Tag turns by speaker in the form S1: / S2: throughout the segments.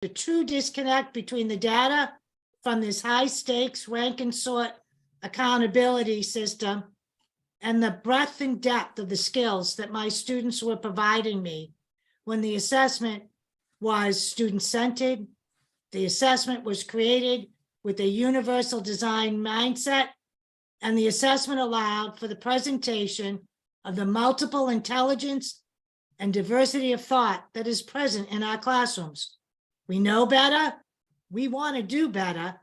S1: the true disconnect between the data from this high stakes rank and sort accountability system and the breadth and depth of the skills that my students were providing me when the assessment was student-centered. The assessment was created with a universal design mindset, and the assessment allowed for the presentation of the multiple intelligence and diversity of thought that is present in our classrooms. We know better, we want to do better,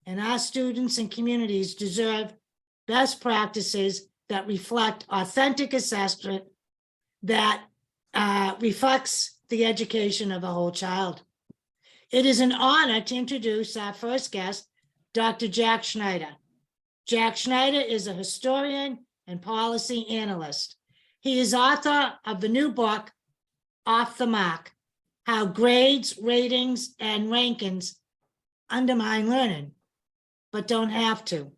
S1: and our students and communities deserve best practices that reflect authentic assessment that reflects the education of a whole child. It is an honor to introduce our first guest, Dr. Jack Schneider. Jack Schneider is a historian and policy analyst. He is author of the new book, Off the Mark: How Grades, Ratings, and Rankings Undermine Learning, but Don't Have to.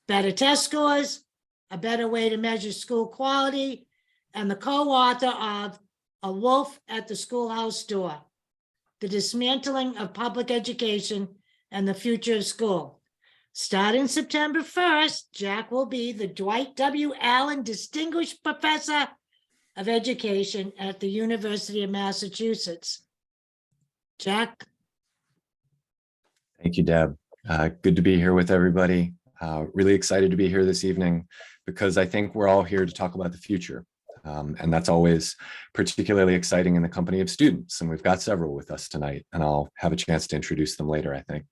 S1: Better Test Scores, A Better Way to Measure School Quality, and the co-author of A Wolf at the Schoolhouse Door: The Dismantling of Public Education and the Future of School. Starting September 1st, Jack will be the Dwight W. Allen Distinguished Professor of Education at the University of Massachusetts. Jack.
S2: Thank you, Deb. Good to be here with everybody. Really excited to be here this evening because I think we're all here to talk about the future. And that's always particularly exciting in the company of students. And we've got several with us tonight, and I'll have a chance to introduce them later, I think.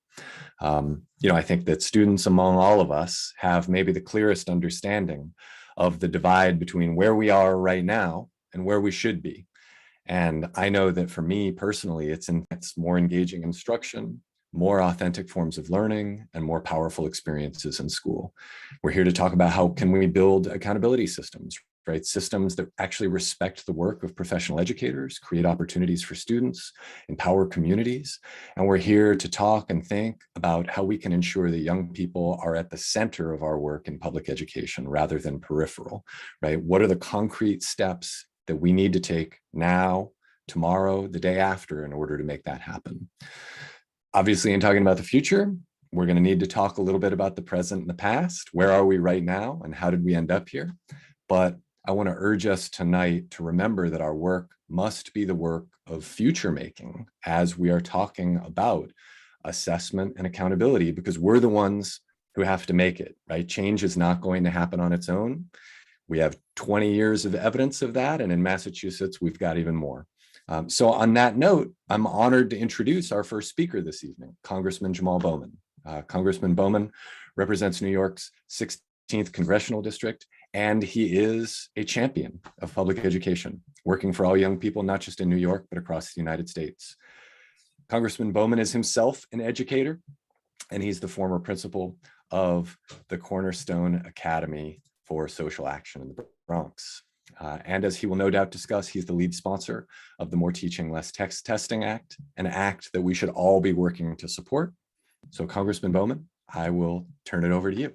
S2: I think that students among all of us have maybe the clearest understanding of the divide between where we are right now and where we should be. And I know that for me personally, it's more engaging instruction, more authentic forms of learning, and more powerful experiences in school. We're here to talk about how can we build accountability systems, right? Systems that actually respect the work of professional educators, create opportunities for students, empower communities. And we're here to talk and think about how we can ensure that young people are at the center of our work in public education rather than peripheral, right? What are the concrete steps that we need to take now, tomorrow, the day after in order to make that happen? Obviously, in talking about the future, we're going to need to talk a little bit about the present and the past. Where are we right now and how did we end up here? But I want to urge us tonight to remember that our work must be the work of future making as we are talking about assessment and accountability, because we're the ones who have to make it, right? Change is not going to happen on its own. We have 20 years of evidence of that. And in Massachusetts, we've got even more. So on that note, I'm honored to introduce our first speaker this evening, Congressman Jamal Bowman. Congressman Bowman represents New York's 16th Congressional District, and he is a champion of public education, working for all young people, not just in New York, but across the United States. Congressman Bowman is himself an educator, and he's the former principal of the Cornerstone Academy for Social Action in the Bronx. And as he will no doubt discuss, he's the lead sponsor of the More Teaching, Less Testing Act, an act that we should all be working to support. So Congressman Bowman, I will turn it over to you.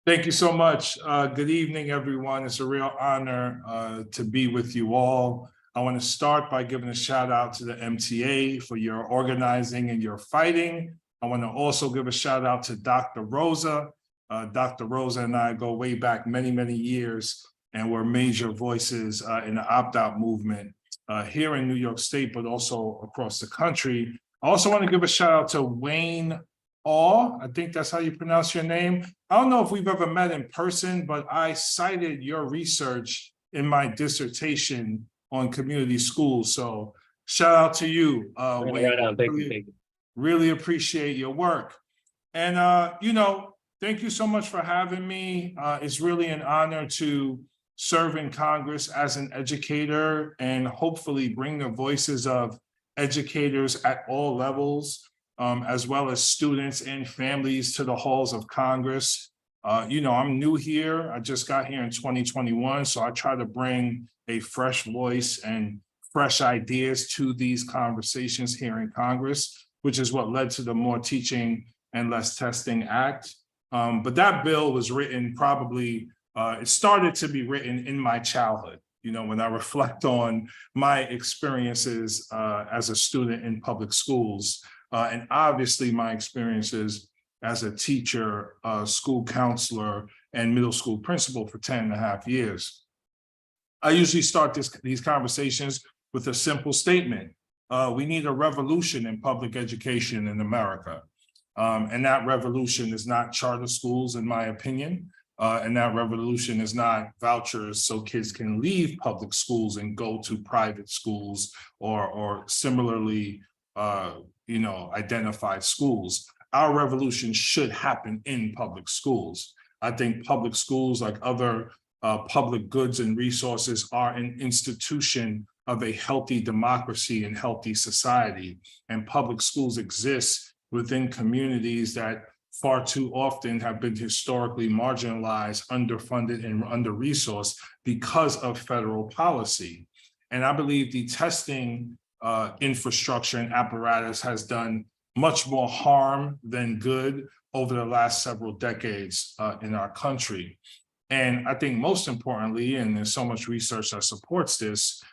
S3: Thank you so much. Good evening, everyone. It's a real honor to be with you all. I want to start by giving a shout out to the MTA for your organizing and your fighting. I want to also give a shout out to Dr. Rosa. Dr. Rosa and I go way back many, many years, and we're major voices in the opt-out movement here in New York State, but also across the country. I also want to give a shout out to Wayne Awe. I think that's how you pronounce your name. I don't know if we've ever met in person, but I cited your research in my dissertation on community schools. So shout out to you. Wayne.
S4: Right on. Thank you.
S3: Really appreciate your work. And, thank you so much for having me. It's really an honor to serve in Congress as an educator and hopefully bring the voices of educators at all levels, as well as students and families to the halls of Congress. I'm new here. I just got here in 2021, so I try to bring a fresh voice and fresh ideas to these conversations here in Congress, which is what led to the More Teaching and Less Testing Act. But that bill was written probably, it started to be written in my childhood. when I reflect on my experiences as a student in public schools, and obviously my experiences as a teacher, school counselor, and middle school principal for 10.5 years. I usually start these conversations with a simple statement. We need a revolution in public education in America. And that revolution is not charter schools, in my opinion. And that revolution is not vouchers so kids can leave public schools and go to private schools or similarly, identified schools. Our revolution should happen in public schools. I think public schools, like other public goods and resources, are an institution of a healthy democracy and healthy society. And public schools exist within communities that far too often have been historically marginalized, underfunded, and under-resourced because of federal policy. And I believe the testing infrastructure and apparatus has done much more harm than good over the last several decades in our country. And I think most importantly, and there's so much research that supports this,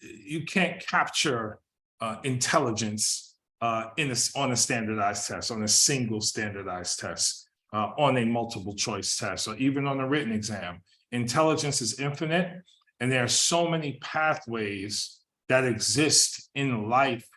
S3: you can't capture intelligence on a standardized test, on a single standardized test, on a multiple choice test, or even on a written exam. Intelligence is infinite, and there are so many pathways that exist in life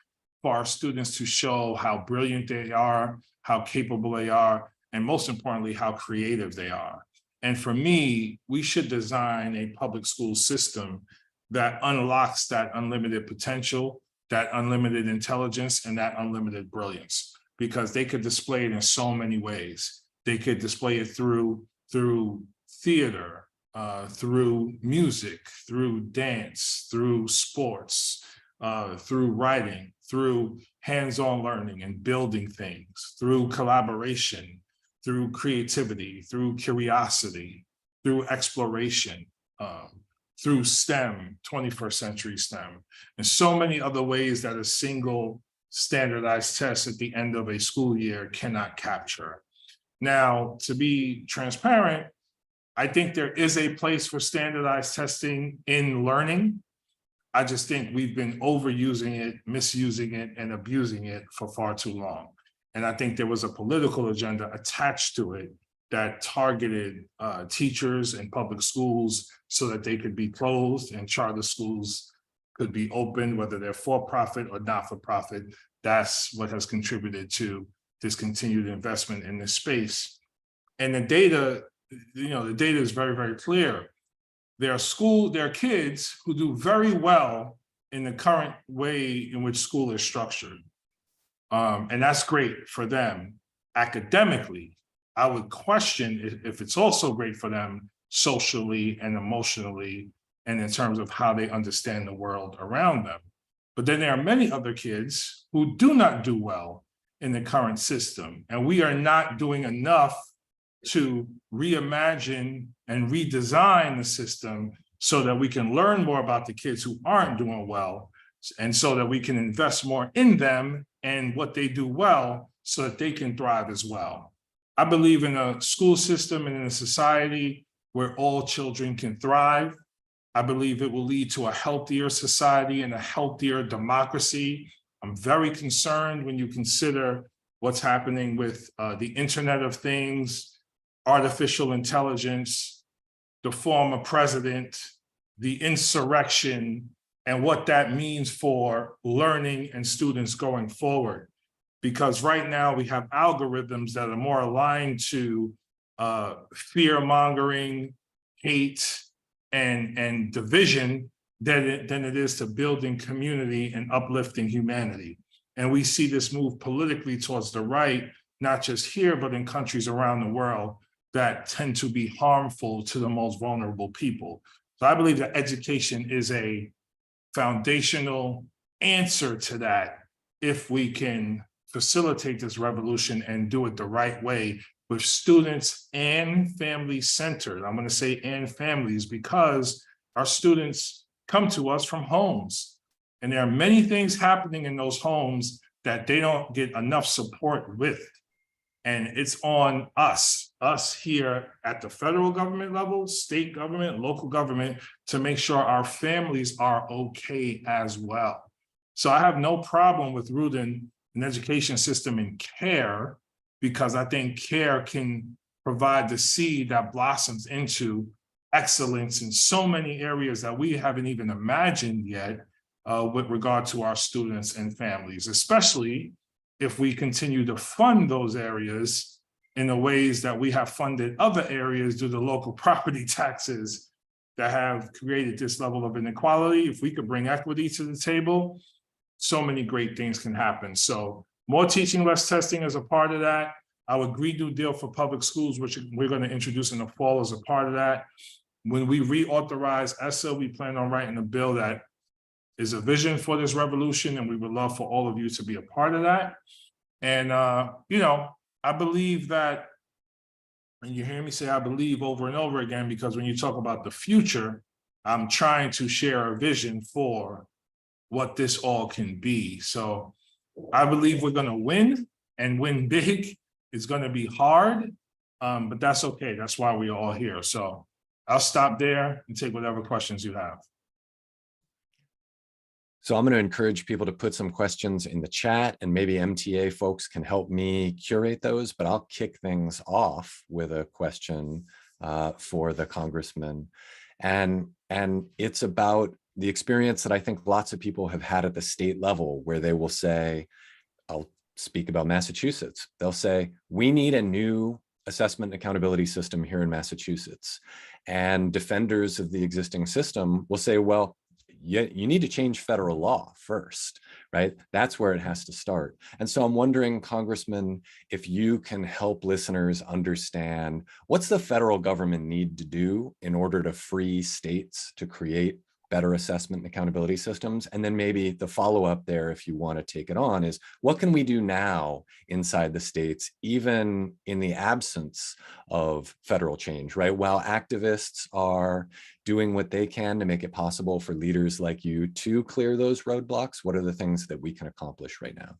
S3: for our students to show how brilliant they are, how capable they are, and most importantly, how creative they are. And for me, we should design a public school system that unlocks that unlimited potential, that unlimited intelligence, and that unlimited brilliance, because they could display it in so many ways. They could display it through theater, through music, through dance, through sports, through writing, through hands-on learning and building things, through collaboration, through creativity, through curiosity, through exploration, through STEM, 21st century STEM, and so many other ways that a single standardized test at the end of a school year cannot capture. Now, to be transparent, I think there is a place for standardized testing in learning. I just think we've been overusing it, misusing it, and abusing it for far too long. And I think there was a political agenda attached to it that targeted teachers and public schools so that they could be closed and charter schools could be open, whether they're for-profit or not-for-profit. That's what has contributed to this continued investment in this space. And the data, the data is very, very clear. There are kids who do very well in the current way in which school is structured. And that's great for them academically. I would question if it's also great for them socially and emotionally, and in terms of how they understand the world around them. But then there are many other kids who do not do well in the current system, and we are not doing enough to reimagine and redesign the system so that we can learn more about the kids who aren't doing well, and so that we can invest more in them and what they do well so that they can thrive as well. I believe in a school system and in a society where all children can thrive. I believe it will lead to a healthier society and a healthier democracy. I'm very concerned when you consider what's happening with the Internet of Things, artificial intelligence, the former president, the insurrection, and what that means for learning and students going forward. Because right now we have algorithms that are more aligned to fear-mongering, hate, and division than it is to building community and uplifting humanity. And we see this move politically towards the right, not just here, but in countries around the world that tend to be harmful to the most vulnerable people. So I believe that education is a foundational answer to that if we can facilitate this revolution and do it the right way with students and families centered. I'm going to say and families because our students come to us from homes, and there are many things happening in those homes that they don't get enough support with. And it's on us here at the federal government level, state government, local government, to make sure our families are okay as well. So I have no problem with rooting an education system in care, because I think care can provide the seed that blossoms into excellence in so many areas that we haven't even imagined yet with regard to our students and families, especially if we continue to fund those areas in the ways that we have funded other areas due to local property taxes that have created this level of inequality. If we could bring equity to the table, so many great things can happen. So more teaching, less testing is a part of that. Our Green New Deal for public schools, which we're going to introduce in the fall, is a part of that. When we reauthorize ESSA, we plan on writing a bill that is a vision for this revolution, and we would love for all of you to be a part of that. And, you know, I believe that, and you hear me say I believe over and over again, because when you talk about the future, I'm trying to share a vision for what this all can be. So I believe we're going to win, and win big. It's going to be hard, but that's okay. That's why we're all here. So I'll stop there and take whatever questions you have.
S2: So I'm going to encourage people to put some questions in the chat, and maybe MTA folks can help me curate those, but I'll kick things off with a question for the congressman. And it's about the experience that I think lots of people have had at the state level, where they will say, I'll speak about Massachusetts. They'll say, we need a new assessment and accountability system here in Massachusetts. And defenders of the existing system will say, well, you need to change federal law first, right? That's where it has to start. And so I'm wondering, Congressman, if you can help listeners understand, what's the federal government need to do in order to free states to create better assessment and accountability systems? And then maybe the follow-up there, if you want to take it on, is what can we do now inside the states, even in the absence of federal change, right? While activists are doing what they can to make it possible for leaders like you to clear those roadblocks, what are the things that we can accomplish right now?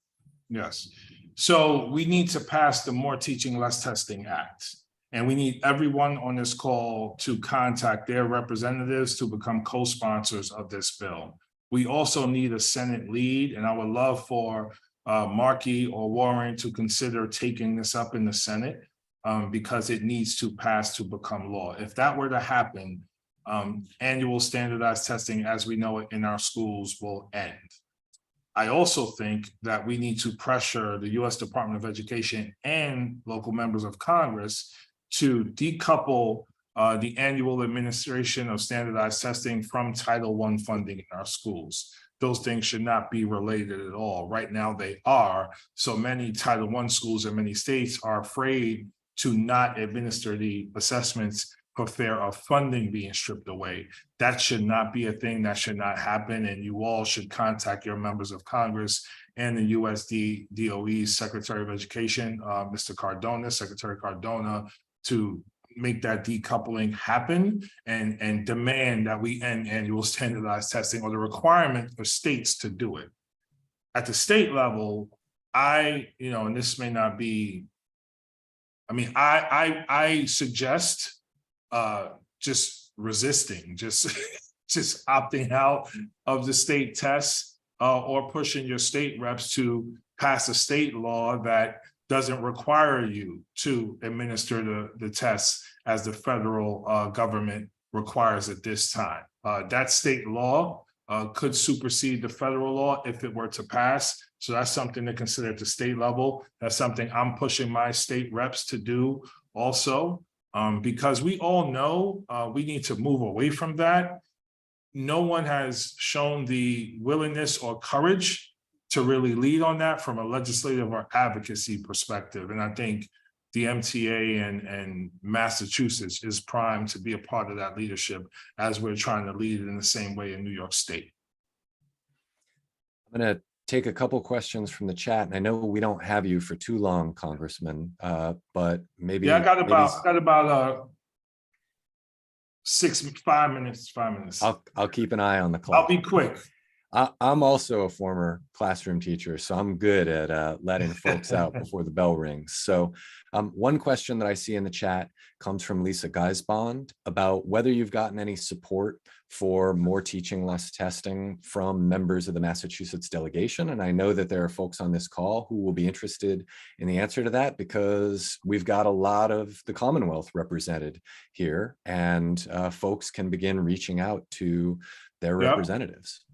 S3: Yes. So we need to pass the More Teaching, Less Testing Act. And we need everyone on this call to contact their representatives to become co-sponsors of this bill. We also need a Senate lead, and I would love for Markey or Warren to consider taking this up in the Senate because it needs to pass to become law. If that were to happen, annual standardized testing as we know it in our schools will end. I also think that we need to pressure the U.S. Department of Education and local members of Congress to decouple the annual administration of standardized testing from Title I funding in our schools. Those things should not be related at all. Right now they are. So many Title I schools in many states are afraid to not administer the assessments for fear of funding being stripped away. That should not be a thing. That should not happen. And you all should contact your members of Congress and the USD DOE's Secretary of Education, Mr. Cardona, Secretary Cardona, to make that decoupling happen and demand that we end annual standardized testing, or the requirement for states to do it. At the state level, and this may not be, I suggest just resisting, just opting out of the state tests or pushing your state reps to pass a state law that doesn't require you to administer the tests as the federal government requires at this time. That state law could supersede the federal law if it were to pass. So that's something to consider at the state level. That's something I'm pushing my state reps to do also, because we all know we need to move away from that. No one has shown the willingness or courage to really lead on that from a legislative or advocacy perspective. And I think the MTA and Massachusetts is primed to be a part of that leadership as we're trying to lead it in the same way in New York State.
S2: I'm going to take a couple questions from the chat, and I know we don't have you for too long, Congressman, but maybe.
S3: Yeah, I got about 5 minutes.
S2: I'll keep an eye on the clock.
S3: I'll be quick.
S2: I'm also a former classroom teacher, so I'm good at letting folks out before the bell rings. So one question that I see in the chat comes from Lisa Geisbond about whether you've gotten any support for more teaching, less testing from members of the Massachusetts delegation. And I know that there are folks on this call who will be interested in the answer to that, because we've got a lot of the Commonwealth represented here, and folks can begin reaching out to their representatives.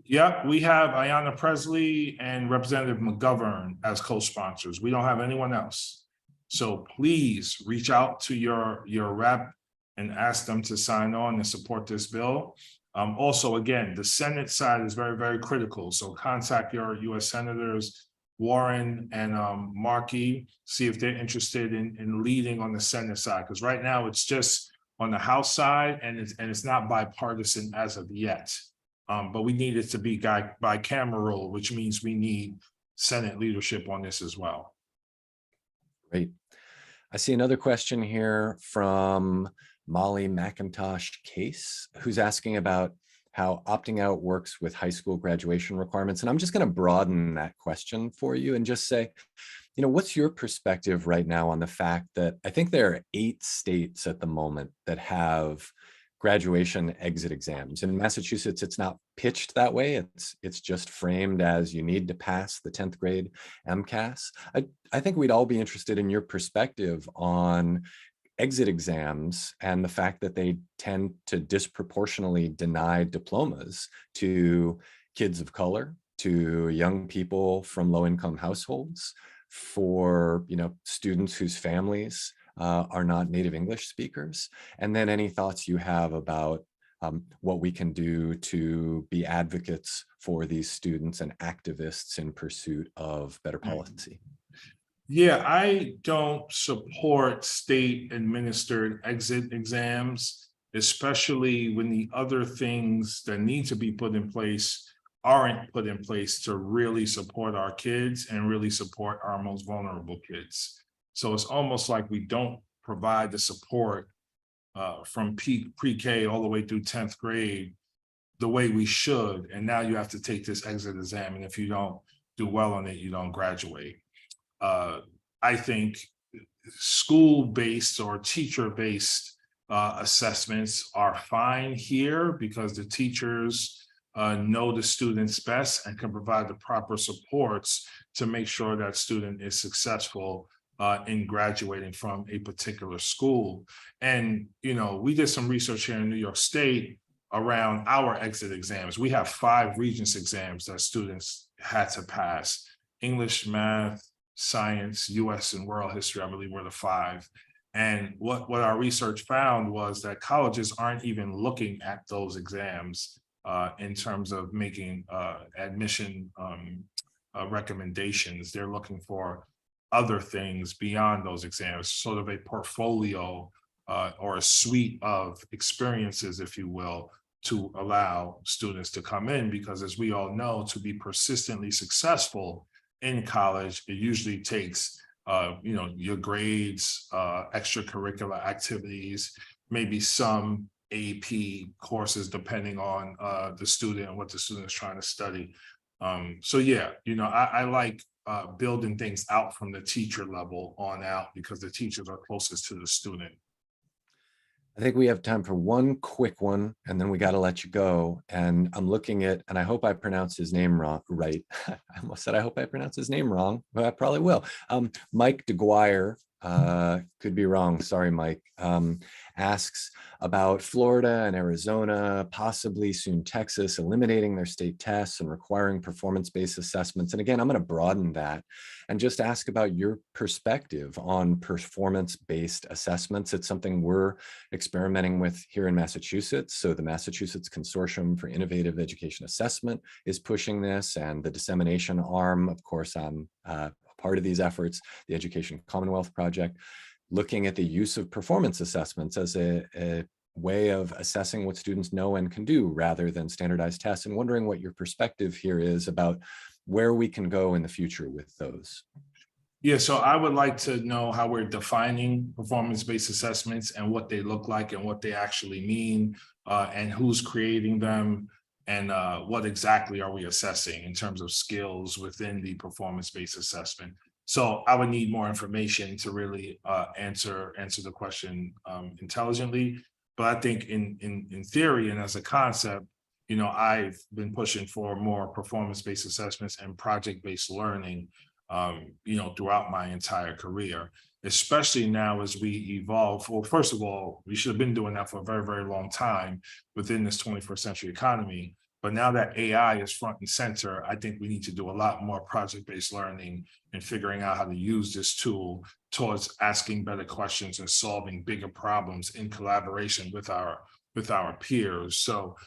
S3: Yep, we have Ayanna Presley and Representative McGovern as co-sponsors. We don't have anyone else. So please reach out to your rep and ask them to sign on and support this bill. Also, again, the Senate side is very, very critical. So contact your US Senators, Warren and Markey, see if they're interested in leading on the Senate side. Because right now it's just on the House side, and it's not bipartisan as of yet. But we need it to be bicameral, which means we need Senate leadership on this as well.
S2: Great. I see another question here from Molly McIntosh Case, who's asking about how opting out works with high school graduation requirements. And I'm just going to broaden that question for you and just say, you know, what's your perspective right now on the fact that I think there are 8 states at the moment that have graduation exit exams. In Massachusetts, it's not pitched that way. It's just framed as you need to pass the 10th grade MCAS. I think we'd all be interested in your perspective on exit exams and the fact that they tend to disproportionately deny diplomas to kids of color, to young people from low-income households, for students whose families are not native English speakers. And then any thoughts you have about what we can do to be advocates for these students and activists in pursuit of better policy.
S3: Yeah, I don't support state administered exit exams, especially when the other things that need to be put in place aren't put in place to really support our kids and really support our most vulnerable kids. So it's almost like we don't provide the support from pre-K all the way through 10th grade the way we should. And now you have to take this exit exam. And if you don't do well on it, you don't graduate. I think school-based or teacher-based assessments are fine here because the teachers know the students best and can provide the proper supports to make sure that student is successful in graduating from a particular school. And, we did some research here in New York State around our exit exams. We have 5 Regents exams that students had to pass: English, math, science, US and world history, I believe were the 5. And what our research found was that colleges aren't even looking at those exams in terms of making admission recommendations. They're looking for other things beyond those exams, sort of a portfolio or a suite of experiences, if you will, to allow students to come in. Because as we all know, to be persistently successful in college, it usually takes your grades, extracurricular activities, maybe some AP courses, depending on the student and what the student is trying to study. So yeah, I like building things out from the teacher level on out, because the teachers are closest to the student.
S2: I think we have time for one quick one, and then we got to let you go. And I'm looking at, and I hope I pronounce his name right. I almost said I hope I pronounce his name wrong, but I probably will. Mike DeGuire, could be wrong, sorry Mike, asks about Florida and Arizona, possibly soon Texas, eliminating their state tests and requiring performance-based assessments. And again, I'm going to broaden that and just ask about your perspective on performance-based assessments. It's something we're experimenting with here in Massachusetts. So the Massachusetts Consortium for Innovative Education Assessment is pushing this, and the dissemination arm, of course, on part of these efforts, the Education Commonwealth Project, looking at the use of performance assessments as a way of assessing what students know and can do rather than standardized tests, and wondering what your perspective here is about where we can go in the future with those.
S3: Yeah, so I would like to know how we're defining performance-based assessments and what they look like and what they actually mean, and who's creating them, and what exactly are we assessing in terms of skills within the performance-based assessment. So I would need more information to really answer the question intelligently. But I think in theory and as a concept, you know, I've been pushing for more performance-based assessments and project-based learning, you know, throughout my entire career, especially now as we evolve. Well, first of all, we should have been doing that for a very, very long time within this 21st century economy. But now that AI is front and center, I think we need to do a lot more project-based learning and figuring out how to use this tool towards asking better questions and solving bigger problems in collaboration with our peers. So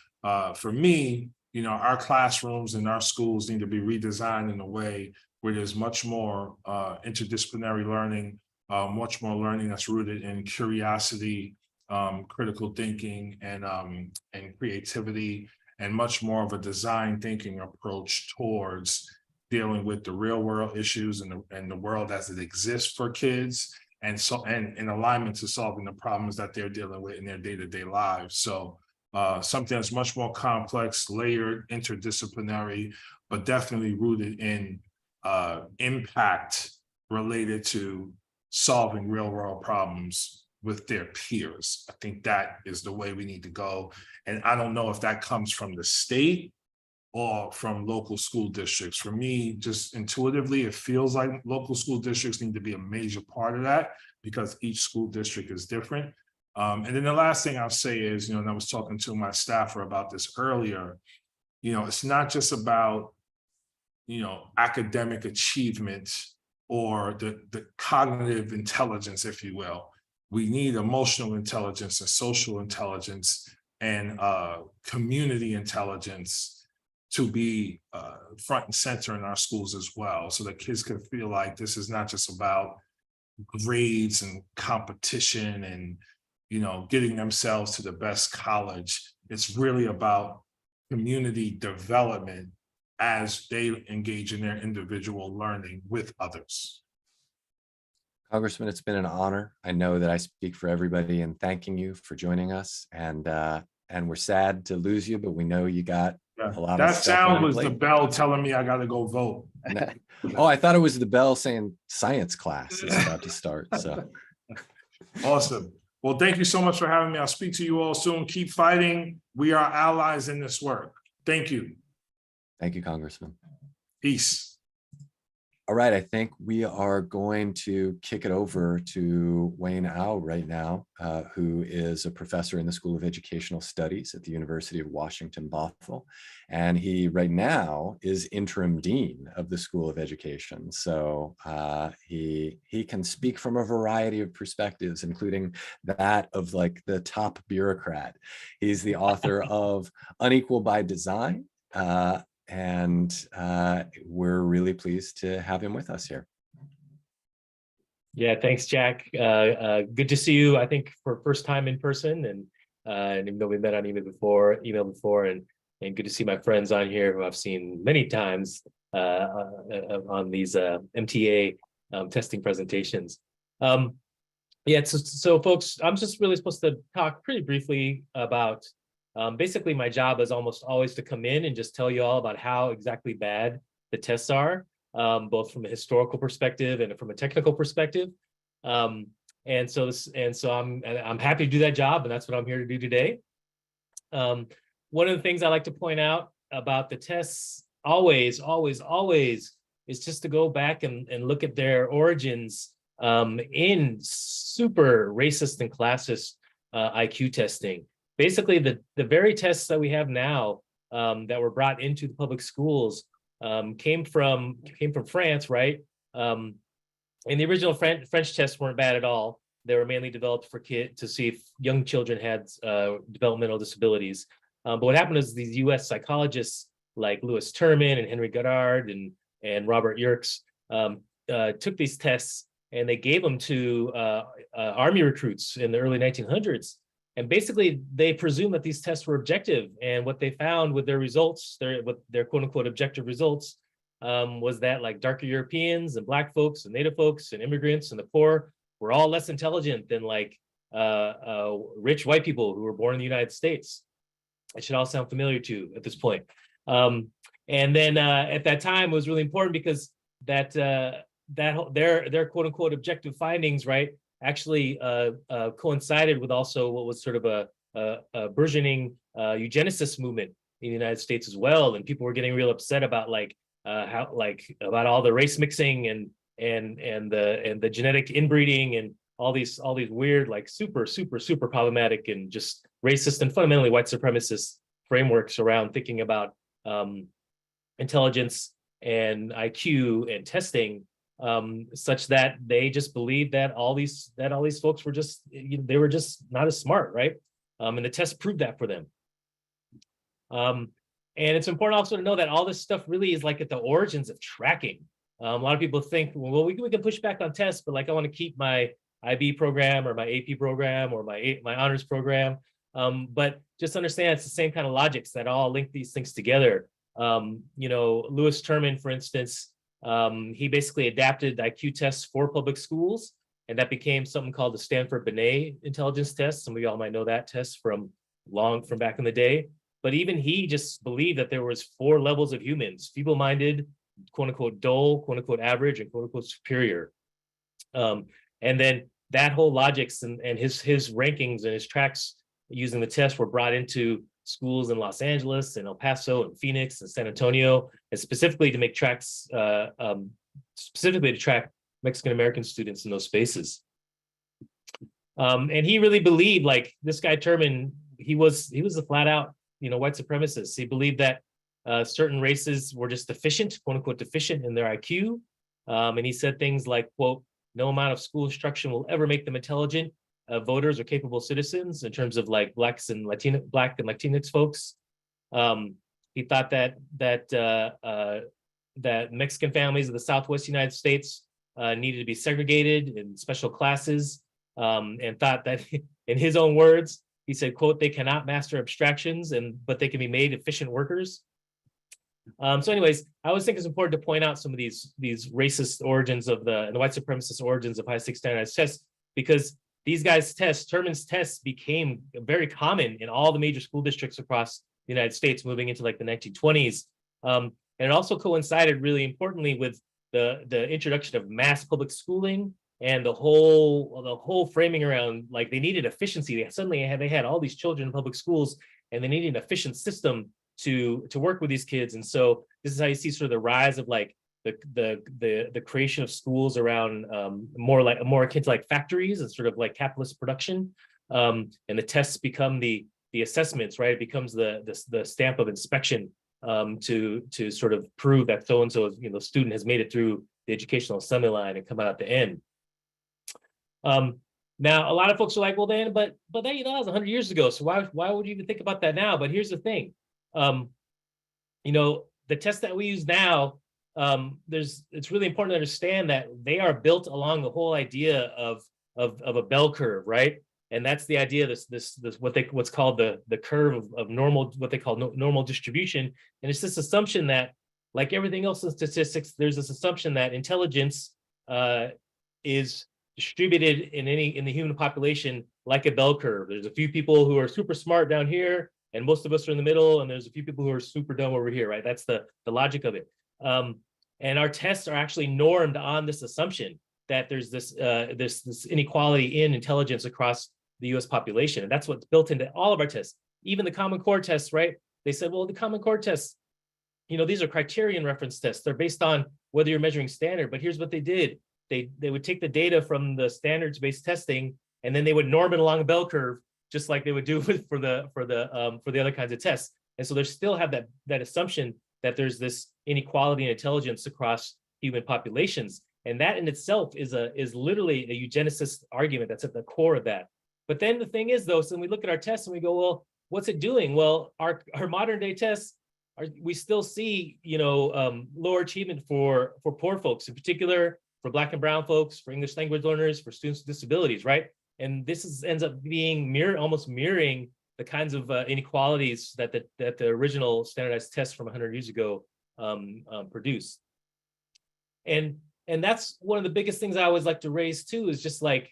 S3: for me, you know, our classrooms and our schools need to be redesigned in a way where there's much more interdisciplinary learning, much more learning that's rooted in curiosity, critical thinking, and creativity, and much more of a design thinking approach towards dealing with the real world issues and the world as it exists for kids, and so and in alignment to solving the problems that they're dealing with in their day-to-day lives. So something that's much more complex, layered, interdisciplinary, but definitely rooted in impact related to solving real world problems with their peers. I think that is the way we need to go. And I don't know if that comes from the state or from local school districts. For me, just intuitively, it feels like local school districts need to be a major part of that because each school district is different. And then the last thing I'll say is, you know, and I was talking to my staffer about this earlier, you know, it's not just about, you know, academic achievement or the cognitive intelligence, if you will. We need emotional intelligence and social intelligence and community intelligence to be front and center in our schools as well, so that kids can feel like this is not just about grades and competition and, you know, getting themselves to the best college. It's really about community development as they engage in their individual learning with others.
S2: Congressman, it's been an honor. I know that I speak for everybody in thanking you for joining us, and we're sad to lose you, but we know you got a lot of
S3: That
S2: stuff on
S3: sound
S2: your
S3: was the
S2: plate.
S3: bell telling me I got to go vote.
S2: Oh, I thought it was the bell saying science class is about to start. So
S3: Awesome. Well, thank you so much for having me. I'll speak to you all soon. Keep fighting. We are allies in this work. Thank you.
S2: thank you, Congressman.
S3: Peace.
S2: All right, I think we are going to kick it over to Wayne Au right now, who is a professor in the School of Educational Studies at the University of Washington, Bothell. And he right now is interim dean of the School of Education. So he can speak from a variety of perspectives, including that of like the top bureaucrat. He's the author of Unequal by Design, and we're really pleased to have him with us here.
S4: Yeah, thanks, Jack. Good to see you, I think, for first time in person, and even though we met on email before, and good to see my friends on here who I've seen many times on these MTA testing presentations. Yeah, so folks, I'm just really supposed to talk pretty briefly about basically my job is almost always to come in and just tell you all about how exactly bad the tests are, both from a historical perspective and from a technical perspective. And so I'm happy to do that job, and that's what I'm here to do today. One of the things I like to point out about the tests always is just to go back and look at their origins in super racist and classist IQ testing. Basically, the very tests that we have now that were brought into the public schools came from France, right? And the original French tests weren't bad at all. They were mainly developed for kids to see if young children had developmental disabilities. But what happened is these U.S. psychologists like Louis Terman and Henry Goddard and Robert Yerkes took these tests and they gave them to Army recruits in the early 1900s. And basically, they presumed that these tests were objective. And what they found with their results, their quote unquote objective results, was that like darker Europeans and Black folks and Native folks and immigrants and the poor were all less intelligent than like rich white people who were born in the United States. It should all sound familiar to you at this point. And then at that time, it was really important because their quote unquote objective findings, right, actually coincided with also what was sort of a burgeoning eugenicist movement in the United States as well, and people were getting real upset about about all the race mixing and the genetic inbreeding and all these weird, like super problematic and just racist and fundamentally white supremacist frameworks around thinking about intelligence and IQ and testing, such that they just believed that all these folks were just, they were just not as smart, right? And the test proved that for them. And it's important also to know that all this stuff really is like at the origins of tracking. A lot of people think, well, we can push back on tests, but like I want to keep my IB program or my AP program or my honors program. But just understand it's the same kind of logics that all link these things together. Lewis Terman, for instance, he basically adapted IQ tests for public schools, and that became something called the Stanford-Binet intelligence test. Some of y'all might know that test from back in the day. But even he just believed that there was 4 levels of humans: feeble-minded, quote unquote dull, quote unquote average, and quote unquote superior. And then that whole logics and his rankings and his tracks using the test were brought into schools in Los Angeles and El Paso and Phoenix and San Antonio, and specifically to make tracks, specifically to track Mexican American students in those spaces. And he really believed, like this guy Terman, he was a flat out, white supremacist. He believed that certain races were just deficient, quote unquote, deficient in their IQ. And he said things like, quote, "No amount of school instruction will ever make them intelligent voters or capable citizens," in terms of like Black and Latinx folks. He thought that Mexican families of the Southwest United States needed to be segregated in special classes, and thought that, in his own words, he said, quote, "They cannot master abstractions, but they can be made efficient workers." So anyways, I always think it's important to point out some of these racist origins and the white supremacist origins of high-stakes standardized tests, because these guys' tests, Terman's tests, became very common in all the major school districts across the United States moving into like the 1920s. And it also coincided really importantly with the introduction of mass public schooling and the whole framing around, like, they needed efficiency. They had all these children in public schools, and they needed an efficient system to work with these kids. And so this is how you see sort of the rise of like the creation of schools around more akin to like factories and sort of like capitalist production. And the tests become the assessments, right? It becomes the stamp of inspection to sort of prove that so-and-so, student has made it through the educational assembly line and come out at the end. Now, a lot of folks are like, well, then, but that, that was 100 years ago. So why would you even think about that now? But here's the thing. The tests that we use now, it's really important to understand that they are built along the whole idea of a bell curve, right? And that's the idea, this what's called the curve of normal, what they call normal distribution. And it's this assumption that, like everything else in statistics, there's this assumption that intelligence is distributed in the human population like a bell curve. There's a few people who are super smart down here, and most of us are in the middle, and there's a few people who are super dumb over here, right? That's the logic of it. And our tests are actually normed on this assumption that there's this inequality in intelligence across the US population. And that's what's built into all of our tests. Even the Common Core tests, right? They said, well, the Common Core tests, these are criterion reference tests. They're based on whether you're measuring standard. But here's what they did. They would take the data from the standards-based testing, and then they would norm it along a bell curve, just like they would do for the other kinds of tests. And so they still have that assumption that there's this inequality in intelligence across human populations. And that in itself is literally a eugenicist argument that's at the core of that. But then the thing is, though, so when we look at our tests and we go, well, what's it doing? Well, our modern day tests, we still see, lower achievement for poor folks, in particular for Black and brown folks, for English language learners, for students with disabilities, right? And this ends up being almost mirroring the kinds of inequalities that the original standardized tests from 100 years ago produced. And that's one of the biggest things I always like to raise too, is just like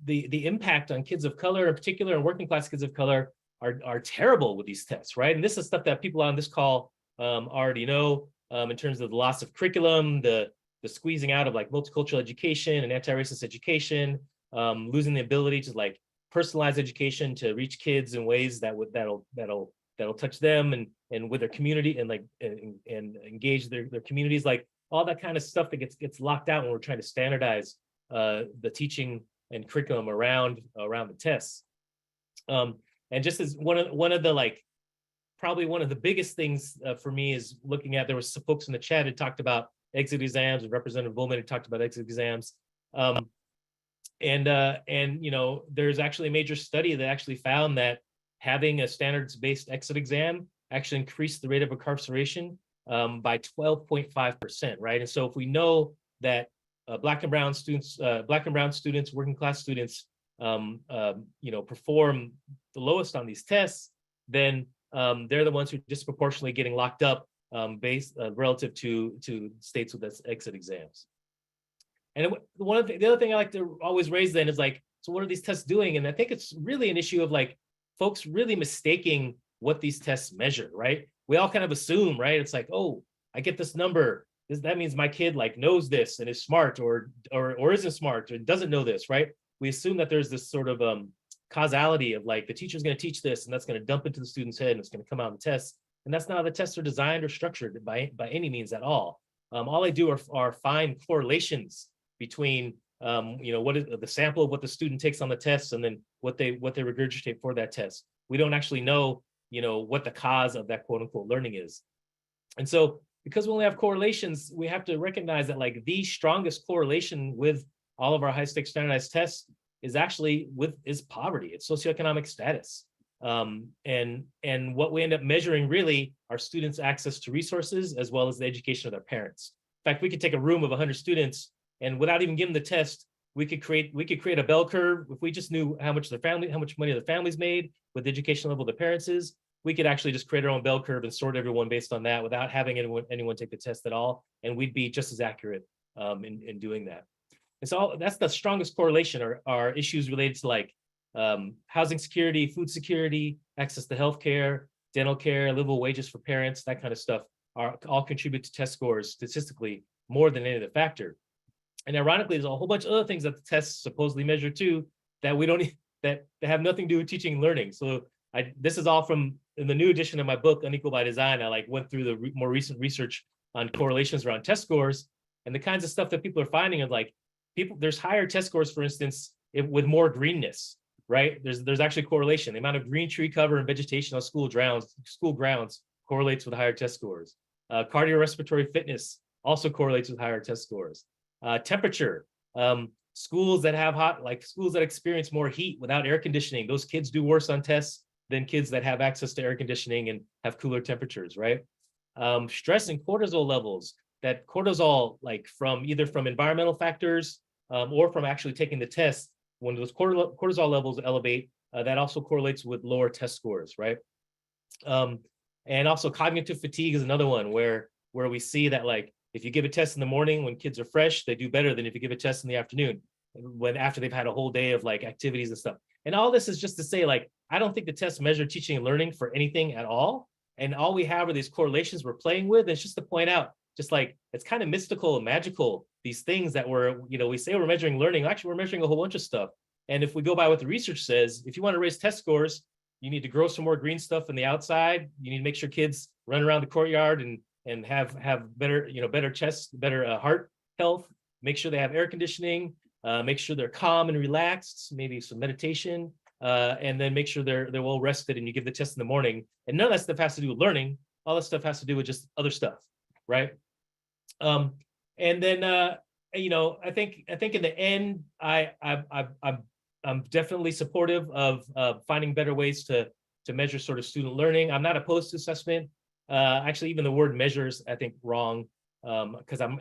S4: the impact on kids of color in particular, and working class kids of color, are terrible with these tests, right? And this is stuff that people on this call already know in terms of the loss of curriculum, the squeezing out of like multicultural education and anti-racist education, losing the ability to like personalize education to reach kids in ways that'll touch them and with their community and like and engage their communities, like all that kind of stuff that gets locked out when we're trying to standardize the teaching and curriculum around the tests. And just as one of the like probably one of the biggest things for me is looking at, there was some folks in the chat who talked about exit exams, and Representative Bowman had talked about exit exams. And you know, there's actually a major study that actually found that having a standards-based exit exam actually increased the rate of incarceration by 12.5%, right? And so if we know that Black and brown students, working class students, you know, perform the lowest on these tests, then they're the ones who are disproportionately getting locked up based relative to states with this exit exams. And the other thing I like to always raise then is like, so what are these tests doing? And I think it's really an issue of like folks really mistaking what these tests measure, right? We all kind of assume, right? It's like, oh, I get this number. That means my kid like knows this and is smart or isn't smart or doesn't know this, right? We assume that there's this sort of causality of like the teacher's going to teach this and that's going to dump into the student's head and it's going to come out in the tests. And that's not how the tests are designed or structured by any means at all. All I do are find correlations between you know, what is the sample of what the student takes on the tests and then what they regurgitate for that test. We don't actually know, you know, what the cause of that quote unquote learning is. And so because we only have correlations, we have to recognize that like the strongest correlation with all of our high stakes standardized tests is actually is poverty, it's socioeconomic status. And what we end up measuring really are students' access to resources as well as the education of their parents. In fact, we could take a room of 100 students and without even giving the test, we could create a bell curve. If we just knew how much money their families made, what the education level of their parents is, we could actually just create our own bell curve and sort everyone based on that without having anyone take the test at all. And we'd be just as accurate in doing that. And so that's the strongest correlation are issues related to like housing security, food security, access to healthcare, dental care, livable wages for parents, that kind of stuff all contribute to test scores statistically more than any other factor. And ironically, there's a whole bunch of other things that the tests supposedly measure too that we don't that have nothing to do with teaching and learning. So this is all from in the new edition of my book, Unequal by Design. I like went through the more recent research on correlations around test scores and the kinds of stuff that people are finding of like there's higher test scores, for instance, with more greenness, right? There's actually correlation. The amount of green tree cover and vegetation on school grounds correlates with higher test scores. Cardiorespiratory fitness also correlates with higher test scores. Temperature, schools that have schools that experience more heat without air conditioning, those kids do worse on tests than kids that have access to air conditioning and have cooler temperatures, right? Stress and cortisol levels, that cortisol, like either from environmental factors or from actually taking the test, when those cortisol levels elevate, that also correlates with lower test scores, right? And also cognitive fatigue is another one where we see that like, if you give a test in the morning when kids are fresh, they do better than if you give a test in the afternoon, after they've had a whole day of like activities and stuff. And all this is just to say, like, I don't think the tests measure teaching and learning for anything at all. And all we have are these correlations we're playing with. And it's just to point out, just like, it's kind of mystical and magical, these things that we say we're measuring learning. Actually, we're measuring a whole bunch of stuff. And if we go by what the research says, if you want to raise test scores, you need to grow some more green stuff in the outside. You need to make sure kids run around the courtyard and have better, better chest, better heart health, make sure they have air conditioning, make sure they're calm and relaxed, maybe some meditation, and then make sure they're well rested and you give the test in the morning. And none of that stuff has to do with learning. All that stuff has to do with just other stuff, right? And then, I think in the end, I'm definitely supportive of finding better ways to measure sort of student learning. I'm not opposed to assessment. Actually, even the word measures, I think, wrong, because I'm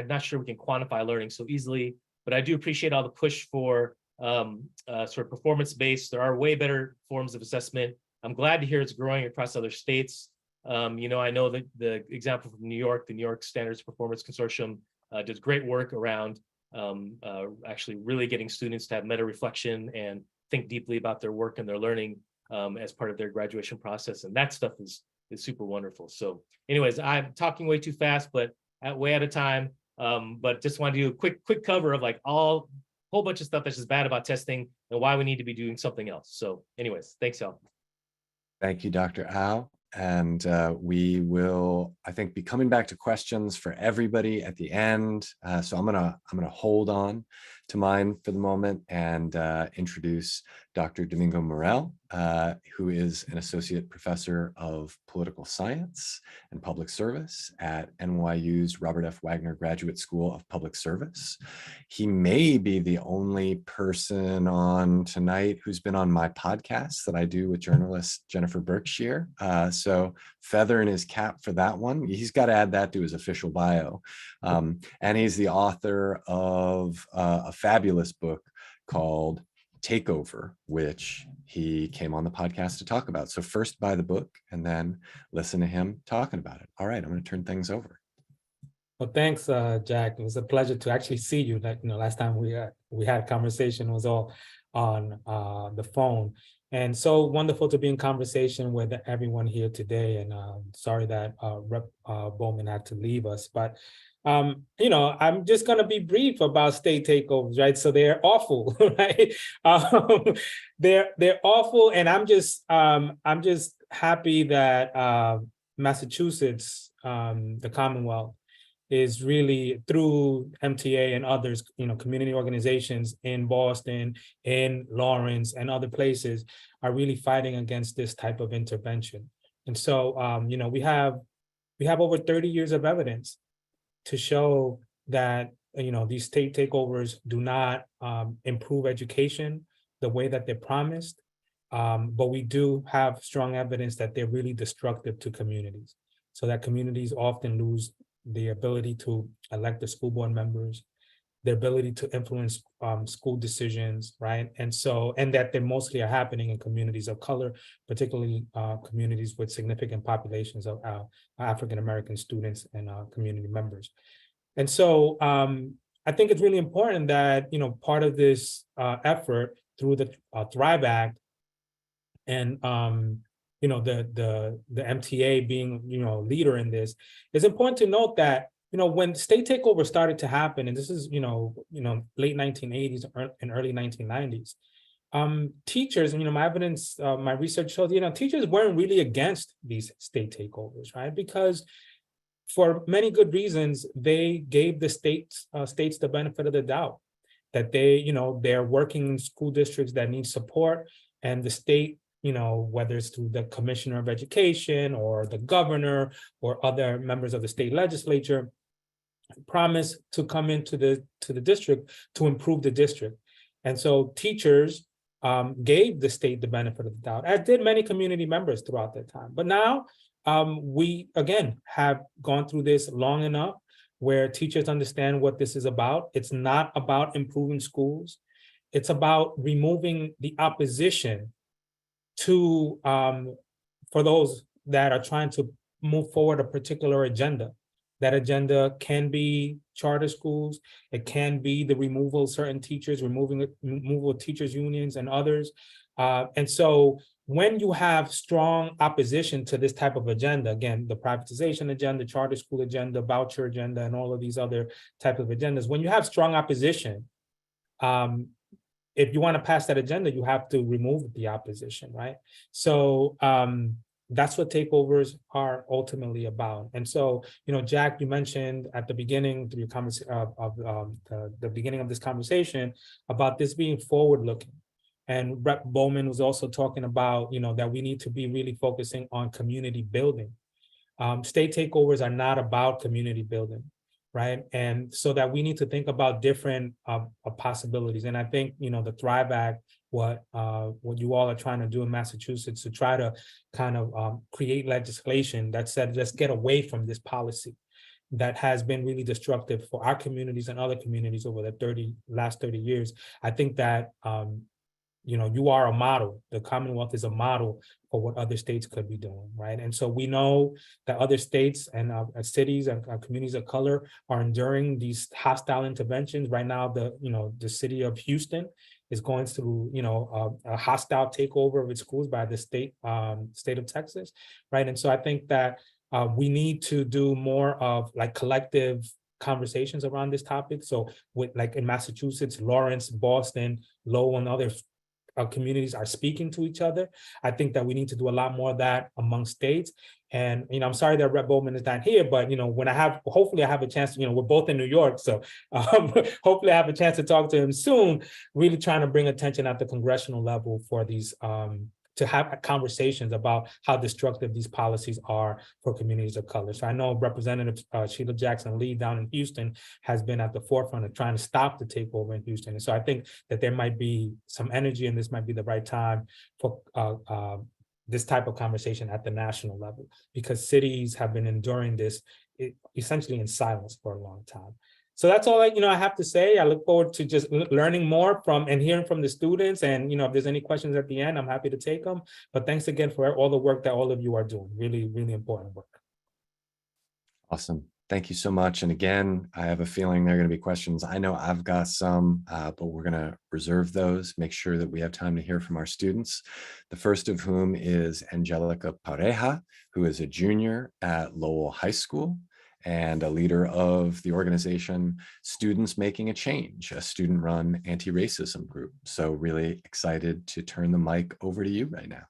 S4: not sure we can quantify learning so easily, but I do appreciate all the push for sort of performance-based. There are way better forms of assessment. I'm glad to hear it's growing across other states. I know that the example from New York, the New York Standards Performance Consortium does great work around actually really getting students to have meta reflection and think deeply about their work and their learning as part of their graduation process. And that stuff is super wonderful. So anyways, I'm talking way too fast, but way out of time. But just want to do a quick cover of like whole bunch of stuff that's just bad about testing and why we need to be doing something else. So anyways, thanks y'all.
S2: Thank you, Dr. Au. And we will, I think, be coming back to questions for everybody at the end. So I'm gonna hold on to mine for the moment and introduce Dr. Domingo Morel, who is an associate professor of political science and public service at NYU's Robert F. Wagner Graduate School of Public Service. He may be the only person on tonight who's been on my podcast that I do with journalist Jennifer Berkshire. So feather in his cap for that one. He's got to add that to his official bio. And he's the author of a fabulous book called Takeover, which he came on the podcast to talk about. So first buy the book and then listen to him talking about it. All right, I'm going to turn things over.
S5: Well, thanks, Jack. It was a pleasure to actually see you. Last time we had a conversation was all on the phone, and so wonderful to be in conversation with everyone here today. And sorry that Rep. Bowman had to leave us, but I'm just going to be brief about state takeovers, right? So they're awful, right? They're awful, and I'm just happy that Massachusetts, the Commonwealth, is really through MTA and others, community organizations in Boston, in Lawrence, and other places are really fighting against this type of intervention. And so, we have over 30 years of evidence to show that, these state takeovers do not improve education the way that they're promised. But we do have strong evidence that they're really destructive to communities, so that communities often lose the ability to elect the school board members, their ability to influence school decisions, right? And that they mostly are happening in communities of color, particularly communities with significant populations of African-American students and community members. And so I think it's really important that, part of this effort through the Thrive Act and the MTA being, leader in this, it's important to note that, when state takeover started to happen, and this is, late 1980s and early 1990s, teachers, my evidence, my research shows, teachers weren't really against these state takeovers, right? Because for many good reasons, they gave the states the benefit of the doubt that they're working in school districts that need support, and the state, whether it's through the commissioner of education or the governor or other members of the state legislature, promise to come into the district to improve the district. And so teachers gave the state the benefit of the doubt, as did many community members throughout that time. But now we, again, have gone through this long enough where teachers understand what this is about. It's not about improving schools. It's about removing the opposition to for those that are trying to move forward a particular agenda. That agenda can be charter schools. It can be the removal of certain teachers, removal of teachers unions and others. And so when you have strong opposition to this type of agenda, again, the privatization agenda, charter school agenda, voucher agenda, and all of these other type of agendas, when you have strong opposition, if you want to pass that agenda, you have to remove the opposition, right? So that's what takeovers are ultimately about. And so, Jack, you mentioned at the beginning through your the beginning of this conversation about this being forward-looking. And Rep. Bowman was also talking about, that we need to be really focusing on community building. State takeovers are not about community building, right? And so that we need to think about different possibilities. And I think, the Thrive Act, what you all are trying to do in Massachusetts to try to kind of create legislation that said, let's get away from this policy that has been really destructive for our communities and other communities over the last 30 years. I think that, you are a model. The Commonwealth is a model for what other states could be doing, right? And so we know that other states and cities and communities of color are enduring these hostile interventions. Right now, the city of Houston is going through, a hostile takeover of its schools by the state of Texas, right? And so I think that we need to do more of like collective conversations around this topic. So with like in Massachusetts, Lawrence, Boston, Lowell, and other communities are speaking to each other. I think that we need to do a lot more of that among states. And, I'm sorry that Rep. Bowman is not here, but, when hopefully I have a chance, we're both in New York. So hopefully I have a chance to talk to him soon, really trying to bring attention at the congressional level for these, to have conversations about how destructive these policies are for communities of color. So I know Representative Sheila Jackson Lee down in Houston has been at the forefront of trying to stop the takeover in Houston. And so I think that there might be some energy, and this might be the right time for this type of conversation at the national level, because cities have been enduring this essentially in silence for a long time. So that's all I have to say. I look forward to just learning more from and hearing from the students. And, if there's any questions at the end, I'm happy to take them. But thanks again for all the work that all of you are doing. Really, really important work.
S2: Awesome. Thank you so much. And again, I have a feeling there are going to be questions. I know I've got some, but we're going to reserve those, make sure that we have time to hear from our students. The first of whom is Angelica Pareja, who is a junior at Lowell High School and a leader of the organization Students Making a Change, a student-run anti-racism group. So really excited to turn the mic over to you right now.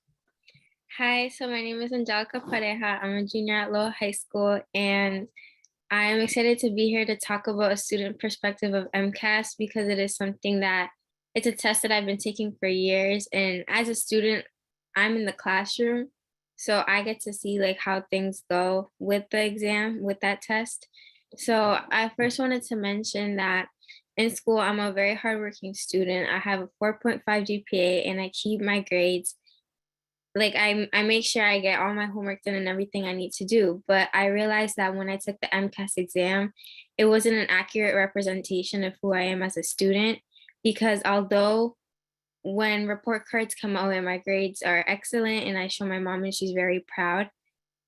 S6: Hi, so my name is Angelica Pareja. I'm a junior at Lowell High School, and I'm excited to be here to talk about a student perspective of MCAS, because it is something that it's a test that I've been taking for years. And as a student, I'm in the classroom, so I get to see like how things go with the exam, with that test. So I first wanted to mention that in school, I'm a very hardworking student. I have a 4.5 GPA, and I keep my grades. Like I make sure I get all my homework done and everything I need to do. But I realized that when I took the MCAS exam, it wasn't an accurate representation of who I am as a student, because although when report cards come out and my grades are excellent and I show my mom and she's very proud,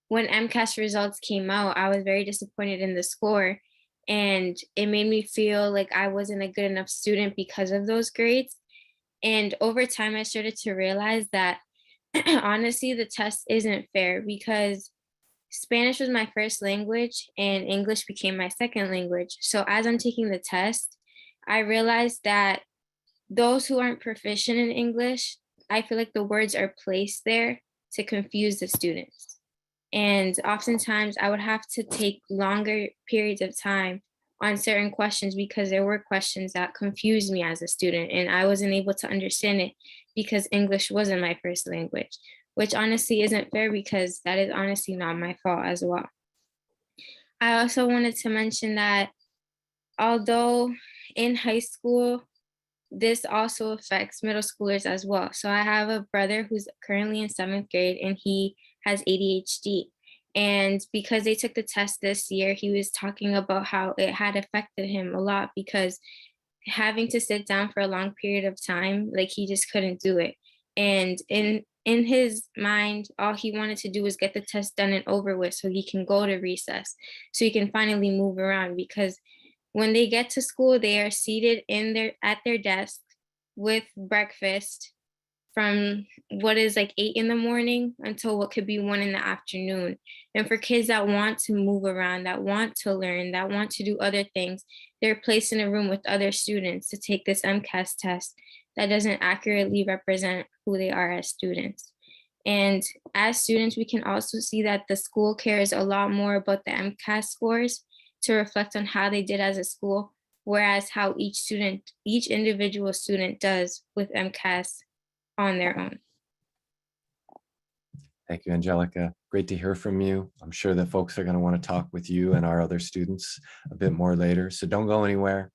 S6: when MCAS results came out, I was very disappointed in the score, and it made me feel like I wasn't a good enough student because of those grades. And over time, I started to realize that honestly, the test isn't fair, because Spanish was my first language and English became my second language. So as I'm taking the test, I realized that those who aren't proficient in English, I feel like the words are placed there to confuse the students. And oftentimes I would have to take longer periods of time on certain questions, because there were questions that confused me as a student and I wasn't able to understand it because English wasn't my first language, which honestly isn't fair, because that is honestly not my fault as well. I also wanted to mention that although in high school, this also affects middle schoolers as well. So I have a brother who's currently in 7th grade, and he has ADHD. And because they took the test this year, he was talking about how it had affected him a lot, because having to sit down for a long period of time, like he just couldn't do it. And in his mind, all he wanted to do was get the test done and over with so he can go to recess, so he can finally move around, because when they get to school, they are seated at their desk with breakfast from what is like 8 in the morning until what could be 1 in the afternoon. And for kids that want to move around, that want to learn, that want to do other things, they're placed in a room with other students to take this MCAS test that doesn't accurately represent who they are as students. And as students, we can also see that the school cares a lot more about the MCAS scores to reflect on how they did as a school, whereas how each individual student does with MCAS on their own.
S2: Thank you, Angelica. Great to hear from you. I'm sure that folks are going to want to talk with you and our other students a bit more later, so don't go anywhere.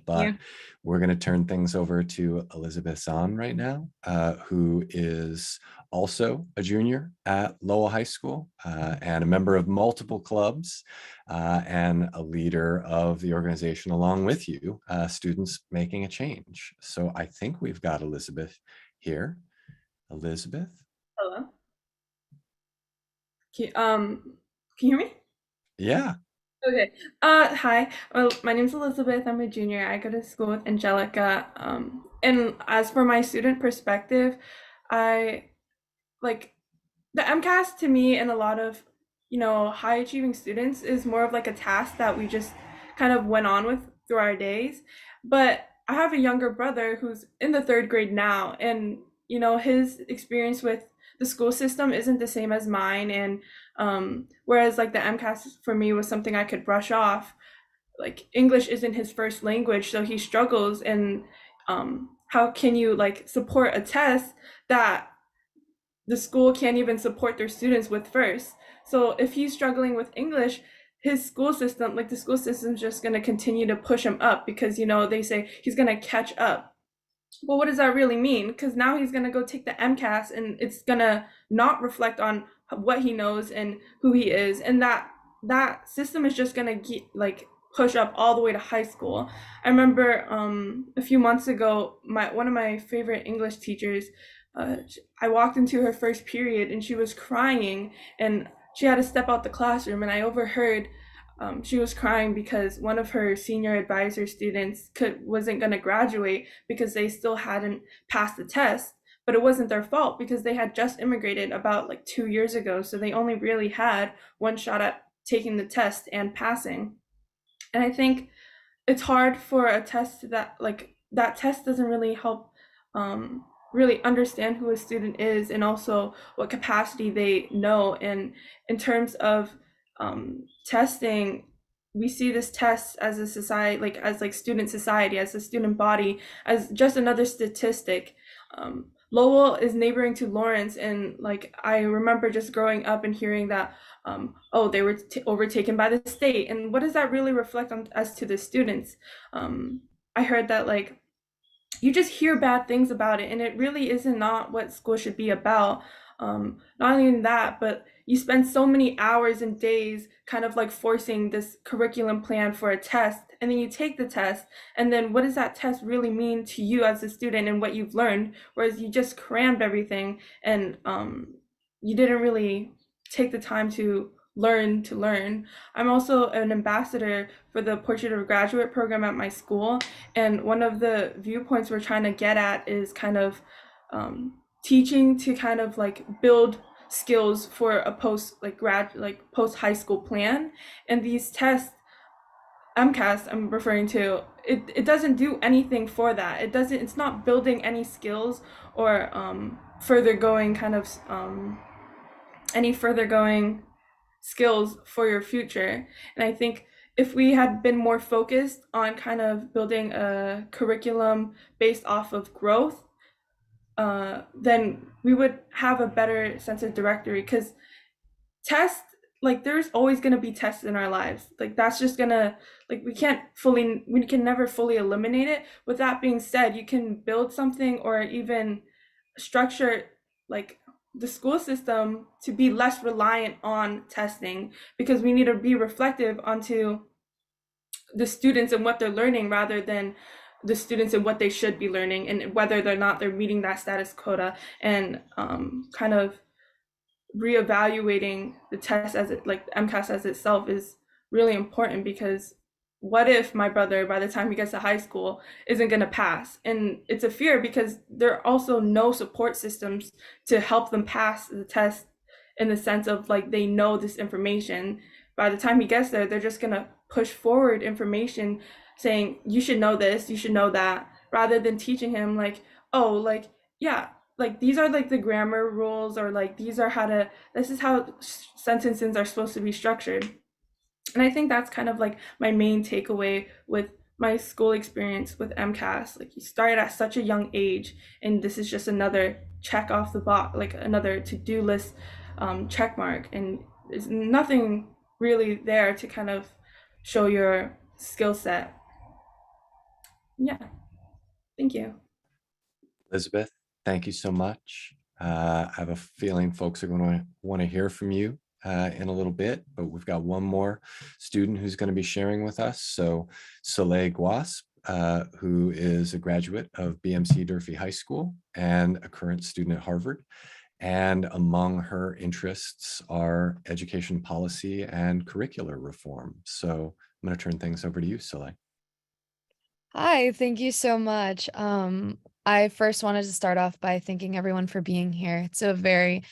S2: But we're going to turn things over to Elizabeth Zahn right now, who is also a junior at Lowell High School and a member of multiple clubs and a leader of the organization along with you, Students Making a Change. So I think we've got Elizabeth here. Elizabeth?
S7: Hello. Can you hear me?
S2: Yeah.
S7: Okay. Hi. Well, my name's Elizabeth. I'm a junior. I go to school with Angelica. And as for my student perspective, I like the MCAS to me and a lot of, high achieving students is more of like a task that we just kind of went on with through our days. But I have a younger brother who's in the third grade now, and his experience with the school system isn't the same as mine. And whereas like the MCAS for me was something I could brush off, like English isn't his first language, so he struggles. And how can you like support a test that the school can't even support their students with first? So if he's struggling with English, his school system, like the school system's just going to continue to push him up because they say he's going to catch up. Well, what does that really mean? Because now he's going to go take the MCAS and it's going to not reflect on what he knows and who he is, and that system is just going to like push up all the way to high school. I remember a few months ago, one of my favorite English teachers, I walked into her first period and she was crying, and she had to step out the classroom, and I overheard she was crying because one of her senior advisor students wasn't going to graduate because they still hadn't passed the test. But it wasn't their fault because they had just immigrated about like 2 years ago, so they only really had one shot at taking the test and passing. And I think it's hard for a test that test doesn't really help really understand who a student is and also what capacity they know. And in terms of testing, we see this test as a society, like as like student society, as a student body, as just another statistic. Lowell is neighboring to Lawrence, and like I remember just growing up and hearing that they were overtaken by the state, and what does that really reflect on as to the students? I heard that like you just hear bad things about it, and it really isn't not what school should be about. Not only that, but you spend so many hours and days kind of like forcing this curriculum plan for a test, and then you take the test, and then what does that test really mean to you as a student and what you've learned? Whereas you just crammed everything, and you didn't really take the time to learn. I'm also an ambassador for the Portrait of a Graduate program at my school, and one of the viewpoints we're trying to get at is kind of teaching to kind of like build skills for a post high school plan. And these tests, MCAS I'm referring to, it doesn't do anything for that. It's not building any skills or further going any further going skills for your future. And I think if we had been more focused on kind of building a curriculum based off of growth, then we would have a better sense of directory. Because tests, like there's always going to be tests in our lives. Like that's just gonna, like we can never fully eliminate it. With that being said, you can build something or even structure like the school system to be less reliant on testing, because we need to be reflective onto the students and what they're learning rather than the students and what they should be learning and whether or not they're meeting that status quota. And kind of reevaluating the test as it, like MCAS as itself, is really important, because what if my brother by the time he gets to high school isn't going to pass? And it's a fear because there are also no support systems to help them pass the test, in the sense of like they know this information. By the time he gets there, they're just going to push forward information saying you should know this, you should know that, rather than teaching him like, oh, like yeah, like these are like the grammar rules, or like this is how sentences are supposed to be structured. And I think that's kind of like my main takeaway with my school experience with MCAS. Like you started at such a young age, and this is just another check off the box, like another to-do list check mark, and there's nothing really there to kind of show your skill set. Yeah, thank you.
S2: Elizabeth, thank you so much. I have a feeling folks are going to want to hear from you in a little bit, but we've got one more student who's going to be sharing with us. So Soleil Guasp, who is a graduate of BMC Durfee High School and a current student at Harvard. And among her interests are education policy and curricular reform. So I'm going to turn things over to you, Soleil.
S8: Hi, thank you so much. I first wanted to start off by thanking everyone for being here. It's a very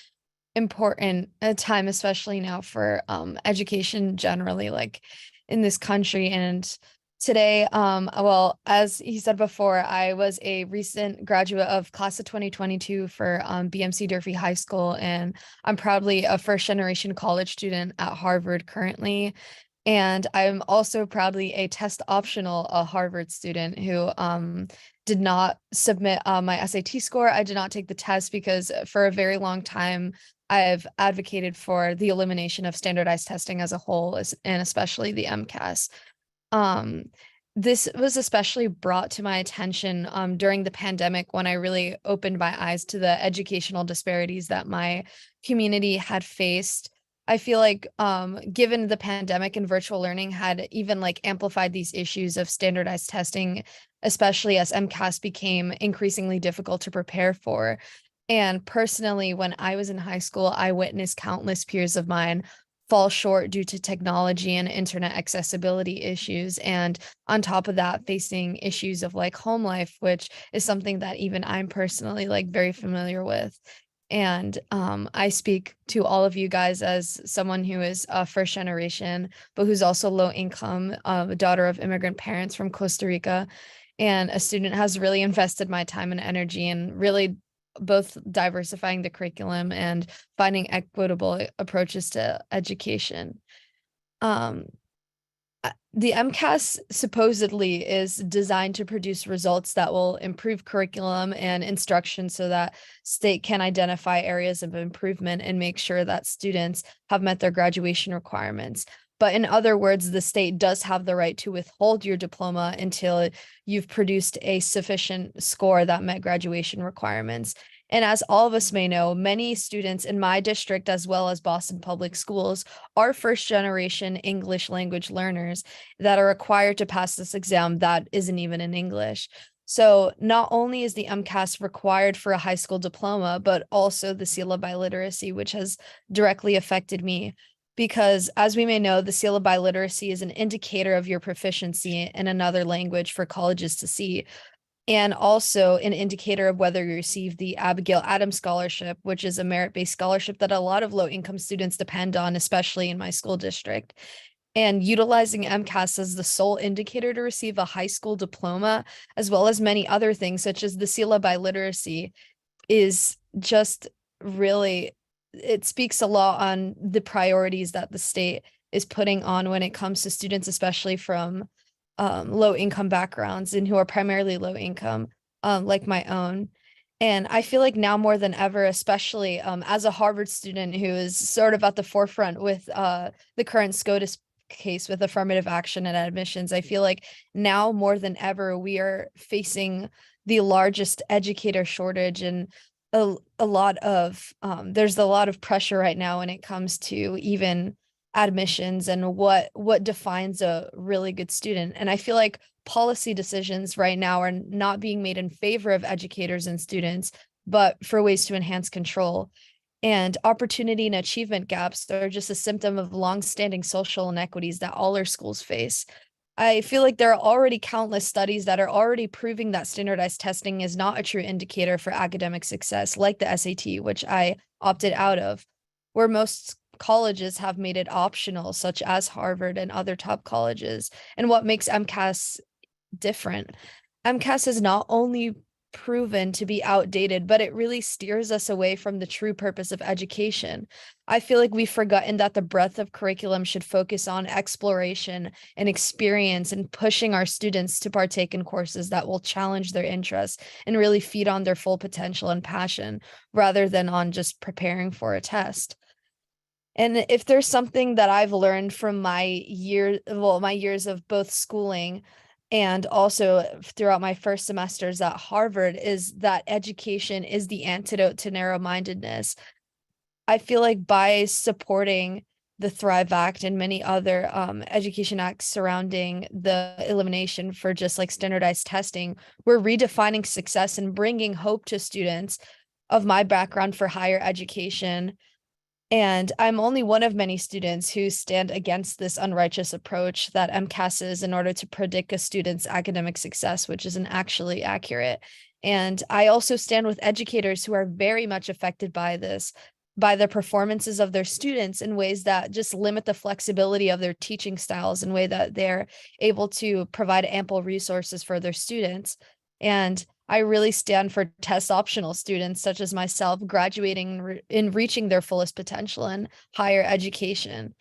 S8: important time, especially now for education generally, like in this country. And today, well, as he said before, I was a recent graduate of class of 2022 for BMC Durfee High School, and I'm proudly a first generation college student at Harvard currently. And I'm also proudly a test optional Harvard student who did not submit my SAT score. I did not take the test because for a very long time, I've advocated for the elimination of standardized testing as a whole, and especially the MCAS. This was especially brought to my attention during the pandemic when I really opened my eyes to the educational disparities that my community had faced. I feel like given the pandemic and virtual learning had even like amplified these issues of standardized testing, especially as MCAS became increasingly difficult to prepare for. And personally, when I was in high school, I witnessed countless peers of mine fall short due to technology and internet accessibility issues. And on top of that, facing issues of like home life, which is something that even I'm personally like very familiar with. And I speak to all of you guys as someone who is a first generation, but who's also low income, a daughter of immigrant parents from Costa Rica, and a student has really invested my time and energy in really both diversifying the curriculum and finding equitable approaches to education. The MCAS supposedly is designed to produce results that will improve curriculum and instruction so that state can identify areas of improvement and make sure that students have met their graduation requirements. But in other words, the state does have the right to withhold your diploma until you've produced a sufficient score that met graduation requirements. And as all of us may know, many students in my district, as well as Boston Public Schools, are first generation English language learners that are required to pass this exam that isn't even in English. So not only is the MCAS required for a high school diploma, but also the seal of biliteracy, which has directly affected me. Because as we may know, the seal of biliteracy is an indicator of your proficiency in another language for colleges to see, and also an indicator of whether you receive the Abigail Adams Scholarship, which is a merit-based scholarship that a lot of low-income students depend on, especially in my school district. And utilizing MCAS as the sole indicator to receive a high school diploma, as well as many other things, such as the seal of biliteracy, is just really, it speaks a lot on the priorities that the state is putting on when it comes to students, especially from low income backgrounds and who are primarily low income, like my own. And I feel like now more than ever, especially as a Harvard student who is sort of at the forefront with the current SCOTUS case with affirmative action and admissions, I feel like now more than ever, we are facing the largest educator shortage, and there's a lot of pressure right now when it comes to even admissions and what defines a really good student. And I feel like policy decisions right now are not being made in favor of educators and students, but for ways to enhance control. And opportunity and achievement gaps are just a symptom of longstanding social inequities that all our schools face. I feel like there are already countless studies that are already proving that standardized testing is not a true indicator for academic success, like the SAT, which I opted out of, where most colleges have made it optional, such as Harvard and other top colleges. And what makes MCAS different? MCAS is not only proven to be outdated, but it really steers us away from the true purpose of education. I feel like we've forgotten that the breadth of curriculum should focus on exploration and experience and pushing our students to partake in courses that will challenge their interests and really feed on their full potential and passion, rather than on just preparing for a test. And if there's something that I've learned from my years of both schooling and also throughout my first semesters at Harvard, is that education is the antidote to narrow-mindedness. I feel like by supporting the Thrive Act and many other education acts surrounding the elimination for just like standardized testing, we're redefining success and bringing hope to students of my background for higher education. And I'm only one of many students who stand against this unrighteous approach that MCAS is in order to predict a student's academic success, which isn't actually accurate. And I also stand with educators who are very much affected by this, by the performances of their students in ways that just limit the flexibility of their teaching styles in a way that they're able to provide ample resources for their students. And I really stand for test optional students such as myself graduating in reaching their fullest potential in higher education.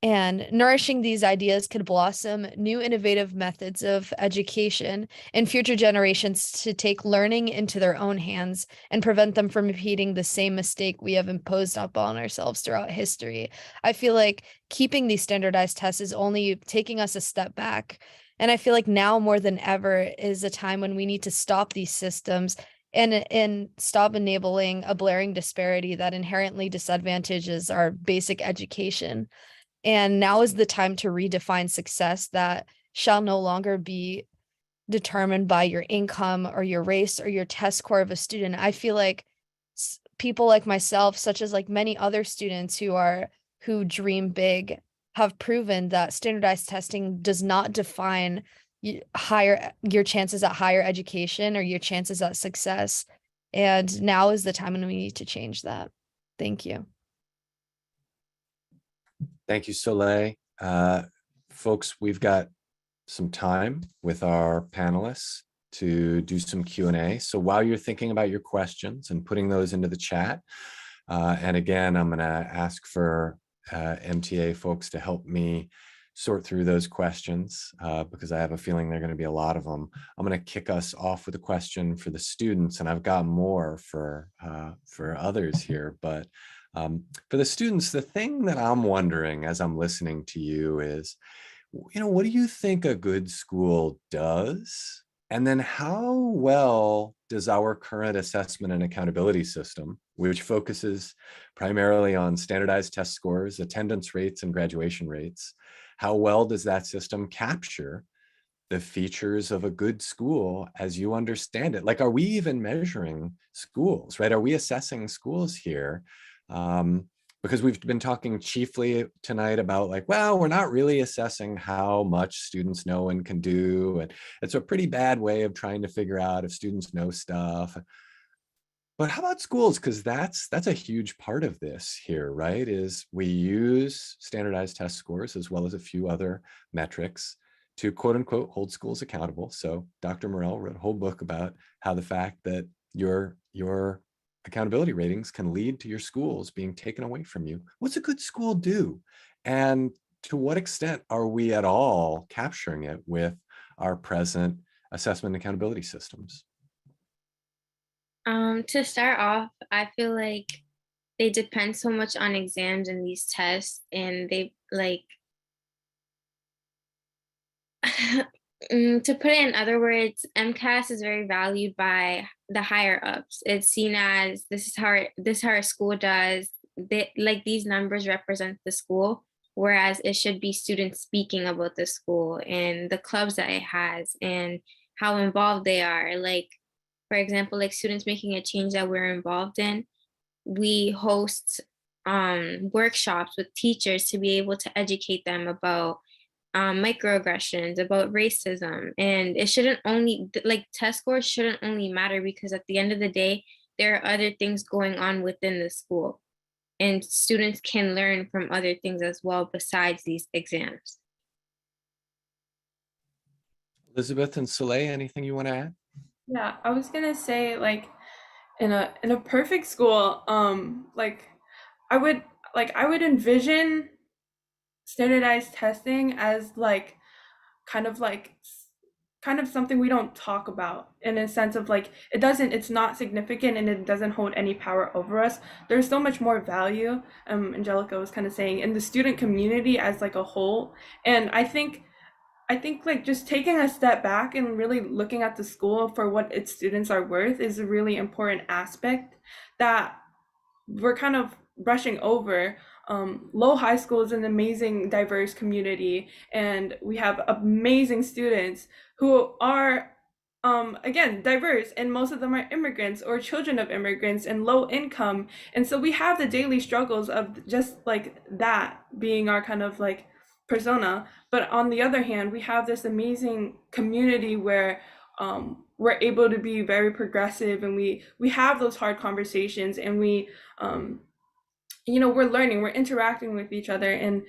S8: And nourishing these ideas could blossom new innovative methods of education in future generations to take learning into their own hands and prevent them from repeating the same mistake we have imposed upon ourselves throughout history. I feel like keeping these standardized tests is only taking us a step back. And I feel like now more than ever is a time when we need to stop these systems and stop enabling a blaring disparity that inherently disadvantages our basic education. And now is the time to redefine success that shall no longer be determined by your income or your race or your test score of a student. I feel like people like myself, such as like many other students who dream big, have proven that standardized testing does not define your chances at higher education or your chances at success. And now is the time when we need to change that. Thank you.
S2: Thank you, Soleil. Folks, we've got some time with our panelists to do some Q&A. So while you're thinking about your questions and putting those into the chat, and again, I'm going to ask for MTA folks to help me sort through those questions because I have a feeling there are going to be a lot of them. I'm going to kick us off with a question for the students, and I've got more for others here, but for the students, the thing that I'm wondering as I'm listening to you is, what do you think a good school does? And then how well does our current assessment and accountability system, which focuses primarily on standardized test scores, attendance rates, and graduation rates, how well does that system capture the features of a good school as you understand it? Like, are we even measuring schools, right? Are we assessing schools here? Because we've been talking chiefly tonight about like, well, we're not really assessing how much students know and can do. And it's a pretty bad way of trying to figure out if students know stuff. But how about schools? Because that's a huge part of this here, right? Is we use standardized test scores as well as a few other metrics to quote unquote hold schools accountable. So Dr. Morell wrote a whole book about how the fact that your accountability ratings can lead to your schools being taken away from you. What's a good school do? And to what extent are we at all capturing it with our present assessment and accountability systems?
S6: To start off, I feel like they depend so much on exams and these tests, and they like to put it in other words, MCAS is very valued by the higher ups. It's seen as this is how our school does. These numbers represent the school, whereas it should be students speaking about the school and the clubs that it has and how involved they are. Like, for example, like students making a change that we're involved in, we host workshops with teachers to be able to educate them about microaggressions, about racism. And it shouldn't only, like, test scores shouldn't only matter because at the end of the day, there are other things going on within the school. And students can learn from other things as well besides these exams.
S2: Elizabeth and Soleil, anything you want to add?
S7: Yeah, I was gonna say, like, in a perfect school, I would envision standardized testing as kind of like kind of something we don't talk about, in a sense of like it's not significant and it doesn't hold any power over us. There's so much more value, Angelica was kind of saying, in the student community as like a whole. And I think like just taking a step back and really looking at the school for what its students are worth is a really important aspect that we're kind of brushing over. Low High School is an amazing, diverse community, and we have amazing students who are, again, diverse, and most of them are immigrants or children of immigrants and low income. And so we have the daily struggles of just like that being our kind of like persona. But on the other hand, we have this amazing community where we're able to be very progressive, and we have those hard conversations, and we we're learning, we're interacting with each other. And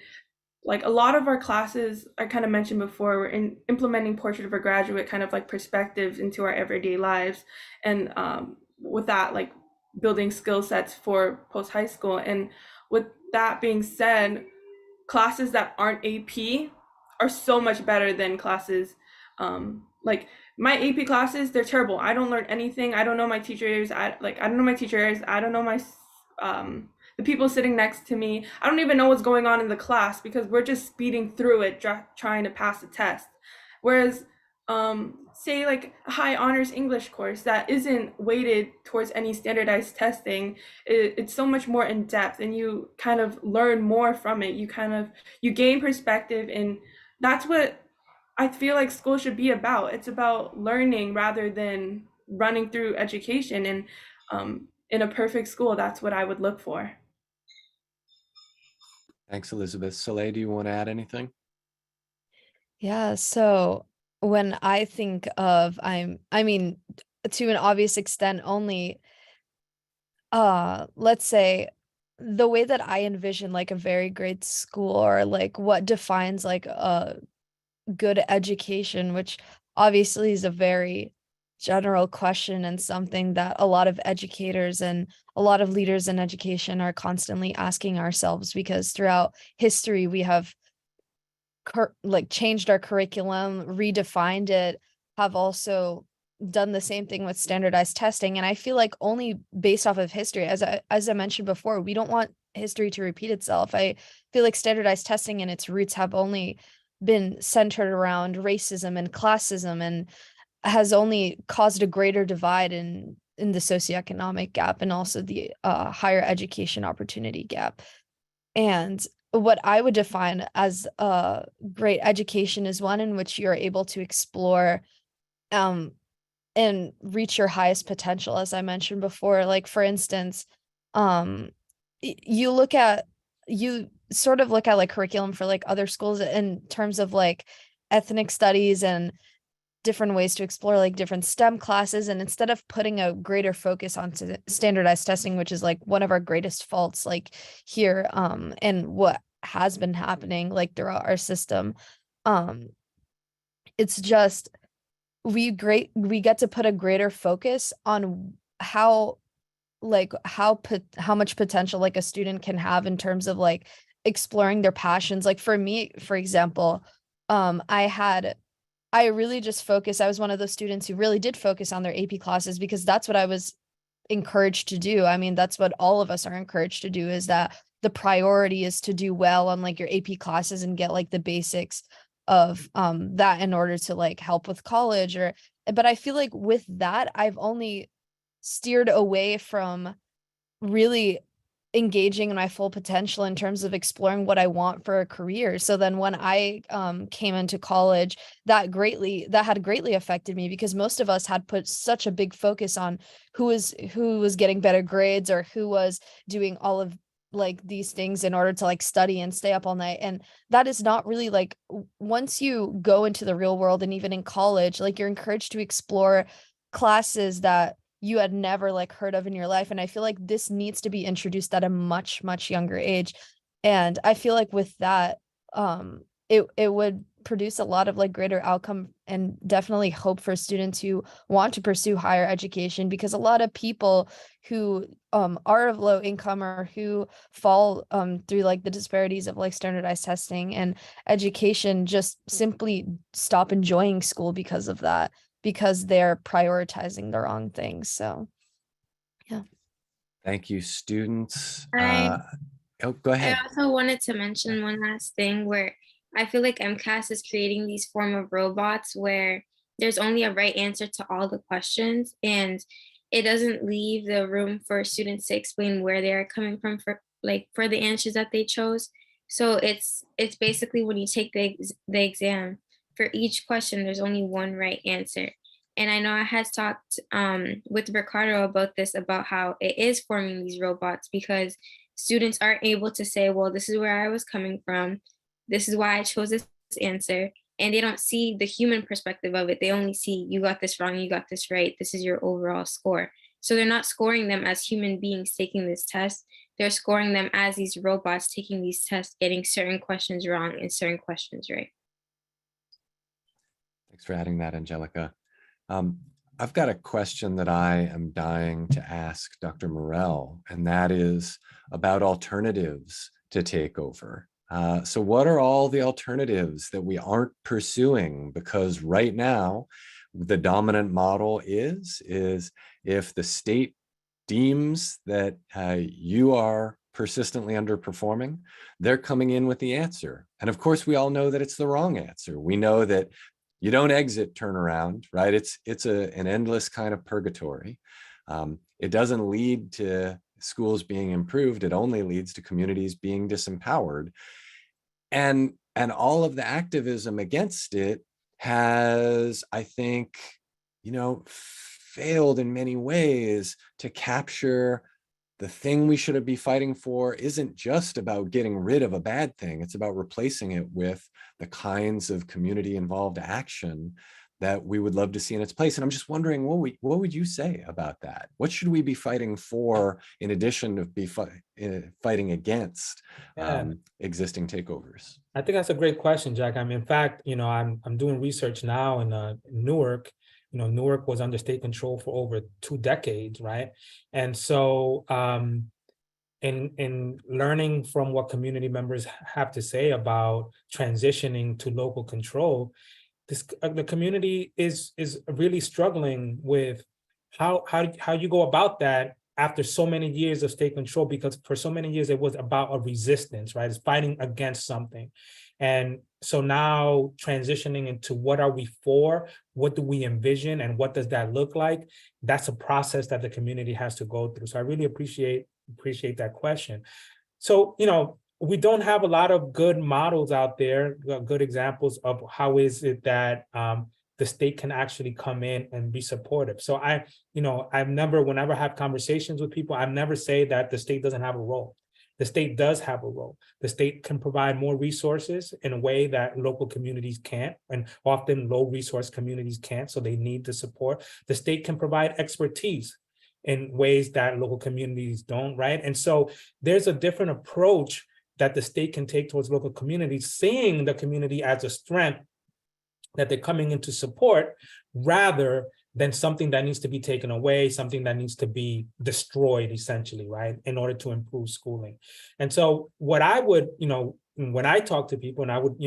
S7: like a lot of our classes, I kind of mentioned before, we're implementing portrait of a graduate kind of like perspectives into our everyday lives, and with that, like building skill sets for post high school. And with that being said, classes that aren't AP are so much better than classes like my AP classes. They're terrible. I don't learn anything. I don't know my teachers. I don't know my teachers. I don't know my the people sitting next to me. I don't even know what's going on in the class because we're just speeding through it, trying to pass the test. Whereas say like a high honors English course that isn't weighted towards any standardized testing, it's so much more in depth, and you kind of learn more from it. You gain perspective, and that's what I feel like school should be about. It's about learning rather than running through education. And in a perfect school, that's what I would look for.
S2: Thanks, Elizabeth. Soleil, do you want to add anything?
S8: Yeah, so when I think of I mean, to an obvious extent only, let's say the way that I envision like a very great school, or like what defines like a good education, which obviously is a very general question and something that a lot of educators and a lot of leaders in education are constantly asking ourselves, because throughout history we have like changed our curriculum, redefined it, have also done the same thing with standardized testing. And I feel like only based off of history, as I mentioned before, we don't want history to repeat itself. I feel like standardized testing and its roots have only been centered around racism and classism, and has only caused a greater divide in the socioeconomic gap, and also the higher education opportunity gap. And what I would define as a great education is one in which you're able to explore and reach your highest potential, as I mentioned before. Like, for instance, you sort of look at like curriculum for like other schools in terms of like ethnic studies and different ways to explore like different STEM classes. And instead of putting a greater focus on standardized testing, which is like one of our greatest faults like here, and what has been happening like throughout our system, it's just we get to put a greater focus on how much potential like a student can have in terms of like exploring their passions. Like for me, for example, I really just focused. I was one of those students who really did focus on their AP classes because that's what I was encouraged to do. I mean, that's what all of us are encouraged to do, is that the priority is to do well on like your AP classes and get like the basics of that in order to like help with college. But I feel like with that, I've only steered away from really engaging in my full potential in terms of exploring what I want for a career. So then when I came into college, that had greatly affected me, because most of us had put such a big focus on who was getting better grades, or who was doing all of like these things in order to like study and stay up all night. And that is not really like, once you go into the real world, and even in college, like you're encouraged to explore classes that you had never like heard of in your life. And I feel like this needs to be introduced at a much, much younger age. And I feel like with that, it would produce a lot of like greater outcome, and definitely hope for students who want to pursue higher education, because a lot of people who are of low income, or who fall through like the disparities of like standardized testing and education, just simply stop enjoying school because of that, because they're prioritizing the wrong things. So, yeah.
S2: Thank you, students.
S6: I
S2: Go ahead.
S6: I also wanted to mention one last thing, where I feel like MCAS is creating these form of robots where there's only a right answer to all the questions, and it doesn't leave the room for students to explain where they are coming from for the answers that they chose. So it's basically, when you take the exam, for each question there's only one right answer. And I know I had talked with Ricardo about this, about how it is forming these robots, because students aren't able to say, well, this is where I was coming from, this is why I chose this answer. and they don't see the human perspective of it. They only see, you got this wrong, you got this right, this is your overall score. So they're not scoring them as human beings taking this test. They're scoring them as these robots taking these tests, getting certain questions wrong and certain questions right.
S2: Thanks for adding that, Angelica. I've got a question that I am dying to ask Dr. Morell, and that is about alternatives to takeover. So what are all the alternatives that we aren't pursuing? Because right now, the dominant model is if the state deems that you are persistently underperforming, they're coming in with the answer. And of course, we all know that it's the wrong answer. We know that you don't exit turnaround, right? It's an endless kind of purgatory. It doesn't lead to schools being improved. It only leads to communities being disempowered. And all of the activism against it has, I think, failed in many ways to capture the thing we should be fighting for isn't just about getting rid of a bad thing. It's about replacing it with the kinds of community involved action that we would love to see in its place. And I'm just wondering, what would you say about that? What should we be fighting for in addition to fighting against existing takeovers?
S5: I think that's a great question, Jack. I mean, in fact, I'm doing research now in Newark. Newark was under state control for over 2 decades, right? And so in learning from what community members have to say about transitioning to local control, the community is really struggling with how you go about that after so many years of state control, because for so many years it was about a resistance, right? It's fighting against something. And so now transitioning into what are we for? What do we envision? And what does that look like? That's a process that the community has to go through. So I really appreciate that question. So, we don't have a lot of good models out there, good examples of how is it that the state can actually come in and be supportive. So whenever I have conversations with people, I never say that the state doesn't have a role. The state does have a role. The state can provide more resources in a way that local communities can't, and often low resource communities can't, so they need the support. The state can provide expertise in ways that local communities don't, right? And so there's a different approach that the state can take towards local communities, seeing the community as a strength that they're coming in to support, rather than something that needs to be taken away, something that needs to be destroyed, essentially, right, in order to improve schooling. And so what I would, when I talk to people, and I would,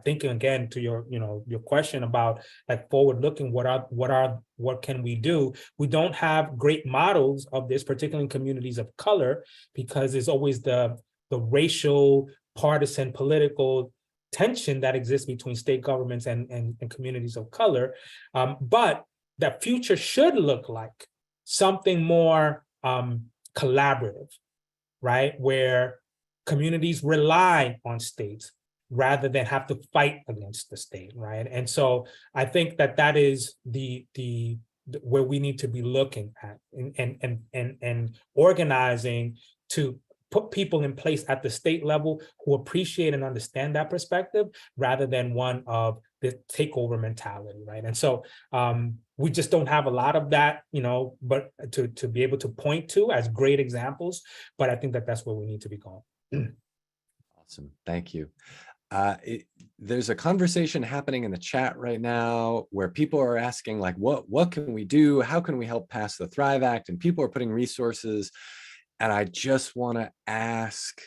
S5: thinking again to your question about like forward looking, what can we do? We don't have great models of this, particularly in communities of color, because there's always the racial, partisan, political tension that exists between state governments and communities of color. But that future should look like something more collaborative, right? Where communities rely on states rather than have to fight against the state, right? And so I think that is the where we need to be looking at and organizing to put people in place at the state level who appreciate and understand that perspective, rather than one of the takeover mentality, right? And so we just don't have a lot of that, but to be able to point to as great examples. But I think that's where we need to be going.
S2: Awesome, thank you. There's a conversation happening in the chat right now where people are asking, like, what can we do? How can we help pass the Thrive Act? And people are putting resources. And I just want to ask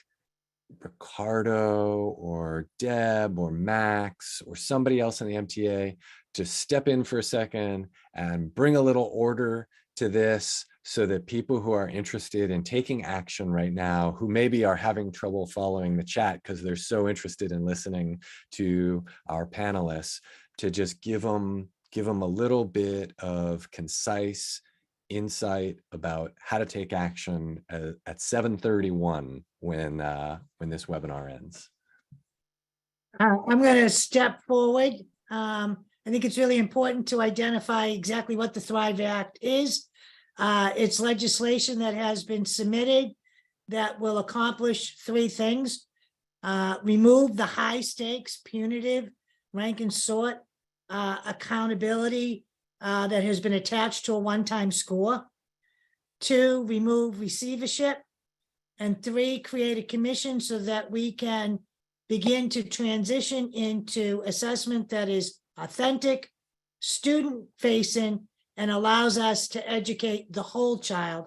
S2: Ricardo or Deb or Max or somebody else in the MTA to step in for a second and bring a little order to this, so that people who are interested in taking action right now, who maybe are having trouble following the chat because they're so interested in listening to our panelists, to just give them a little bit of concise insight about how to take action at 7:31 when this webinar ends.
S1: I'm going to step forward. I think it's really important to identify exactly what the Thrive Act is. It's legislation that has been submitted that will accomplish 3 things. Remove the high stakes punitive rank and sort accountability that has been attached to a one-time score. 2, remove receivership. And 3, create a commission so that we can begin to transition into assessment that is authentic, student-facing, and allows us to educate the whole child.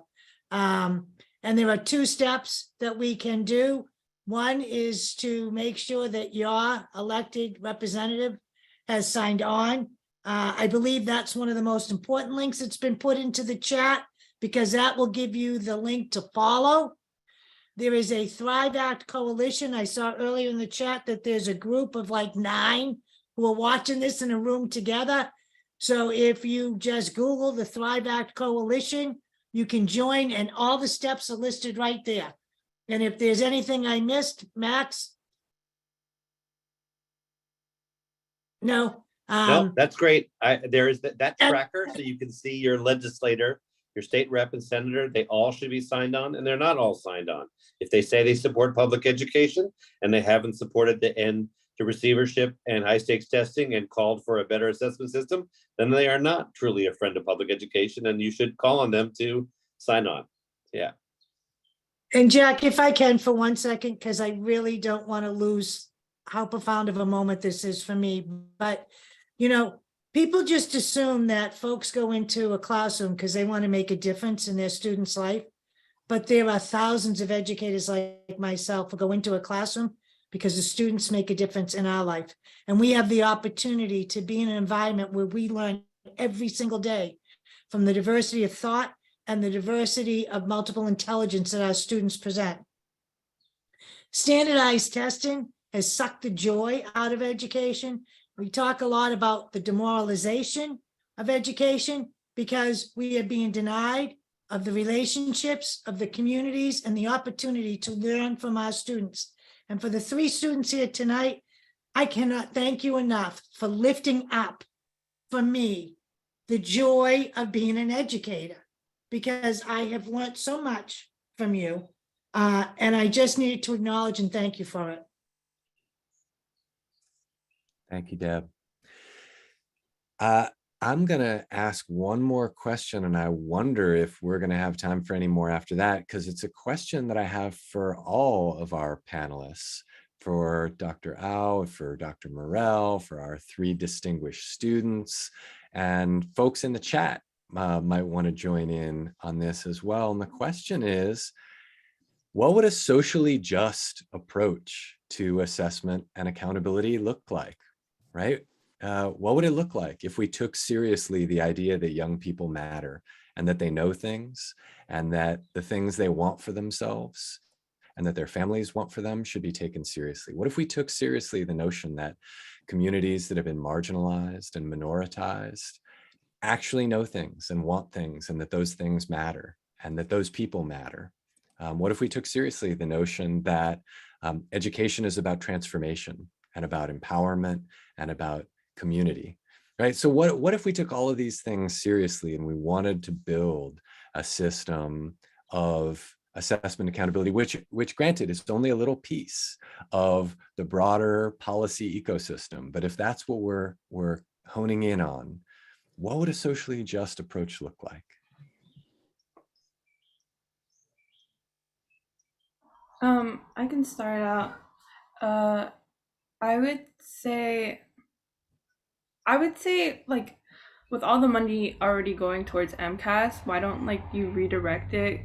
S1: And there are 2 steps that we can do. One is to make sure that your elected representative has signed on. I believe that's one of the most important links that's been put into the chat, because that will give you the link to follow. There is a Thrive Act coalition. I saw earlier in the chat that there's a group of like 9 who are watching this in a room together. So if you just Google the Thrive Act coalition, you can join, and all the steps are listed right there. And if there's anything I missed, Max? No.
S9: No, that's great. There is that
S1: and-
S9: tracker, so you can see your legislator, your state rep and senator, they all should be signed on, and they're not all signed on. If they say they support public education and they haven't supported the end to receivership and high stakes testing and called for a better assessment system, then they are not truly a friend of public education, and you should call on them to sign on. Yeah.
S1: And Jack, if I can for 1 second, because I really don't want to lose how profound of a moment this is for me. But, you know, people just assume that folks go into a classroom because they want to make a difference in their student's life. But there are thousands of educators like myself who go into a classroom because the students make a difference in our life. And we have the opportunity to be in an environment where we learn every single day from the diversity of thought and the diversity of multiple intelligence that our students present. Standardized testing has sucked the joy out of education. We talk a lot about the demoralization of education because we are being denied of the relationships of the communities and the opportunity to learn from our students. And for the 3 students here tonight, I cannot thank you enough for lifting up for me the joy of being an educator, because I have learned so much from you. And I just needed to acknowledge and thank you for it.
S2: Thank you, Deb. I'm going to ask one more question, and I wonder if we're going to have time for any more after that, because it's a question that I have for all of our panelists, for Dr. Au, for Dr. Morell, for our 3 distinguished students, and folks in the chat might want to join in on this as well. And the question is, what would a socially just approach to assessment and accountability look like, right? What would it look like if we took seriously the idea that young people matter and that they know things and that the things they want for themselves and that their families want for them should be taken seriously? What if we took seriously the notion that communities that have been marginalized and minoritized actually know things and want things, and that those things matter and that those people matter? What if we took seriously the notion that education is about transformation and about empowerment and about community, right? So what if we took all of these things seriously and we wanted to build a system of assessment accountability, which granted is only a little piece of the broader policy ecosystem, but if that's what we're honing in on, what would a socially just approach look like?
S7: I can start out. I would say like, with all the money already going towards MCAS, why don't like you redirect it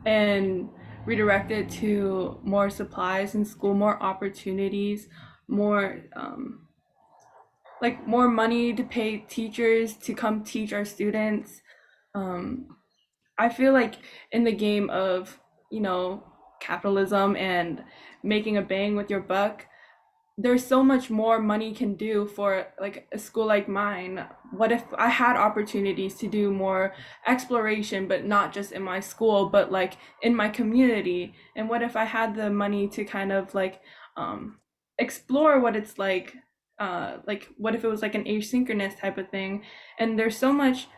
S7: and redirect it to more supplies in school, more opportunities, more like more money to pay teachers to come teach our students. I feel like in the game of, capitalism and making a bang with your buck, there's so much more money can do for like a school like mine. What if I had opportunities to do more exploration, but not just in my school, but like in my community? And what if I had the money to kind of like explore what it's like what if it was like an asynchronous type of thing? And there's so much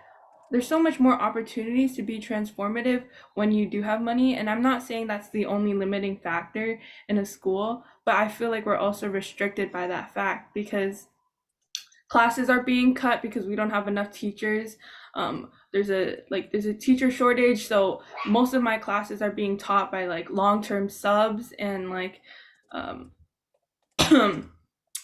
S7: there's so much more opportunities to be transformative when you do have money. And I'm not saying that's the only limiting factor in a school, but I feel like we're also restricted by that fact because classes are being cut because we don't have enough teachers. There's a teacher shortage, so most of my classes are being taught by like long-term subs and like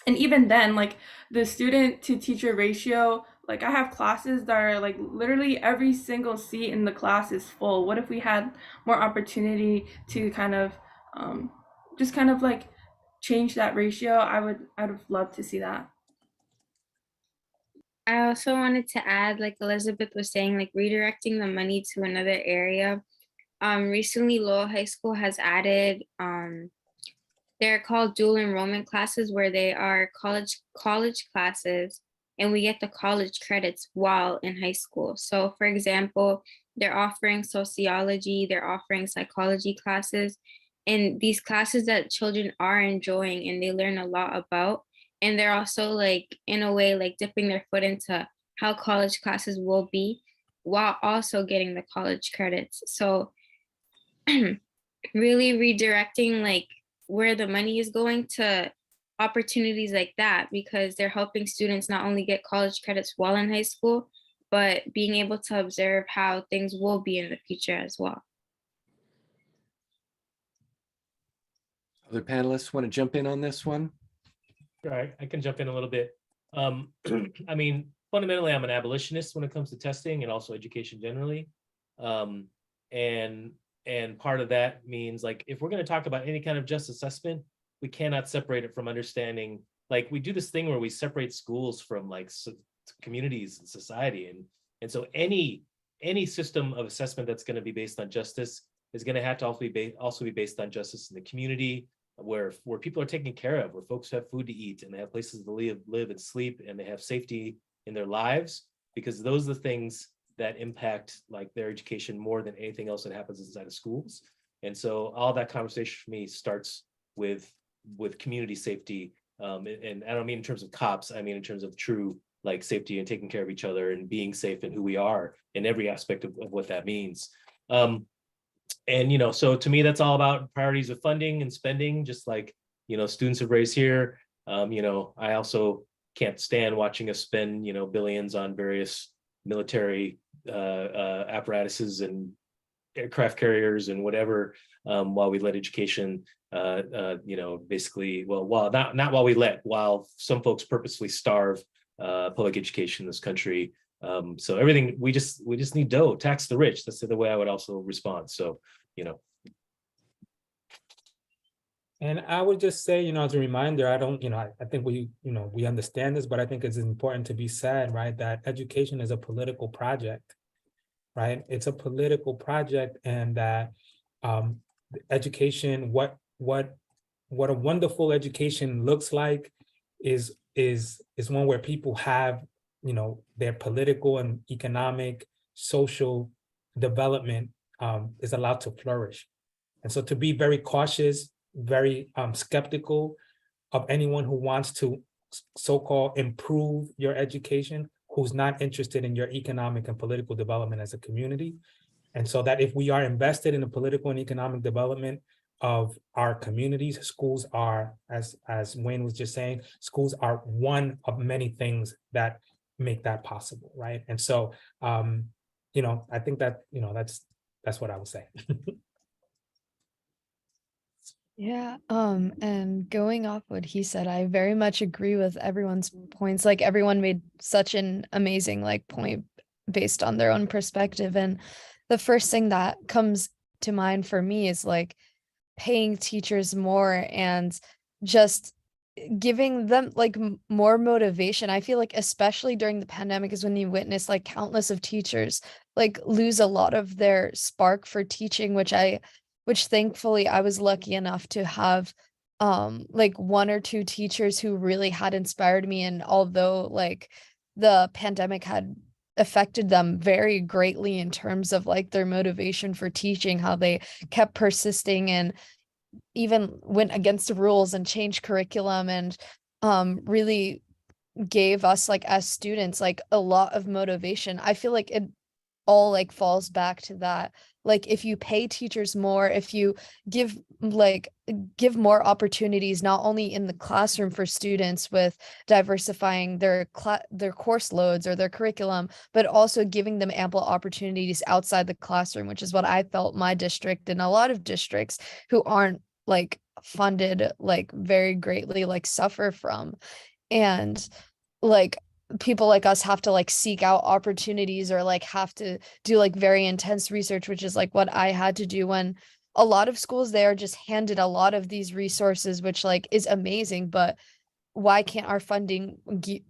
S7: and even then, like the student to teacher ratio, like I have classes that are like literally every single seat in the class is full. What if we had more opportunity to kind of just kind of like change that ratio? I'd love to see that.
S6: I also wanted to add, like Elizabeth was saying, like redirecting the money to another area. Recently Lowell High School has added they're called dual enrollment classes, where they are college classes and we get the college credits while in high school. So for example, they're offering sociology, they're offering psychology classes, and these classes that children are enjoying and they learn a lot about. And they're also like, in a way, like dipping their foot into how college classes will be while also getting the college credits. So really redirecting like where the money is going to opportunities like that, because they're helping students not only get college credits while in high school, but being able to observe how things will be in the future as well.
S2: Other panelists want to jump in on this one?
S4: All right, I can jump in a little bit. I mean, fundamentally, I'm an abolitionist when it comes to testing and also education generally. And part of that means, like, if we're going to talk about any kind of just assessment, we cannot separate it from understanding, like we do this thing where we separate schools from like communities and society. And so any system of assessment that's going to be based on justice is going to have to also be based on justice in the community, where people are taken care of, where folks have food to eat and they have places to live and sleep, and they have safety in their lives, because those are the things that impact like their education more than anything else that happens inside of schools. And so all that conversation for me starts with community safety. And I don't mean in terms of cops, I mean in terms of true like safety and taking care of each other and being safe in who we are in every aspect of what that means. And, so to me, that's all about priorities of funding and spending, just like, students have raised here. I also can't stand watching us spend, billions on various military apparatuses and aircraft carriers and whatever, while we let education, basically, while some folks purposely starve public education in this country. So everything, we just need dough, tax the rich. That's the other way I would also respond. So,
S5: And I would just say, as a reminder, I think we understand this, but I think it's important to be said, right, that education is a political project, right? It's a political project, and that education, what a wonderful education looks like is one where people have, their political and economic, social development is allowed to flourish. And so to be very cautious, very skeptical of anyone who wants to so-called improve your education, who's not interested in your economic and political development as a community. And so that if we are invested in the political and economic development of our communities, schools are, as Wayne was just saying, schools are one of many things that make that possible, right? And so, I think that, that's what I would say.
S8: Yeah, and going off what he said, I very much agree with everyone's points. Like everyone made such an amazing point based on their own perspective. And the first thing that comes to mind for me is like paying teachers more and just giving them more motivation. I feel like especially during the pandemic is when you witness countless of teachers lose a lot of their spark for teaching, which thankfully I was lucky enough to have one or two teachers who really had inspired me. And although the pandemic had affected them very greatly in terms of their motivation for teaching, how they kept persisting and even went against the rules and changed curriculum and really gave us as students a lot of motivation. I feel like all like falls back to that. Like if you pay teachers more, if you give more opportunities, not only in the classroom for students with diversifying their course loads or their curriculum, but also giving them ample opportunities outside the classroom, which is what I felt my district and a lot of districts who aren't like funded like very greatly like suffer from. And like people like us have to like seek out opportunities or like have to do like very intense research, which is like what I had to do when a lot of schools they are just handed a lot of these resources, which like is amazing, but why can't our funding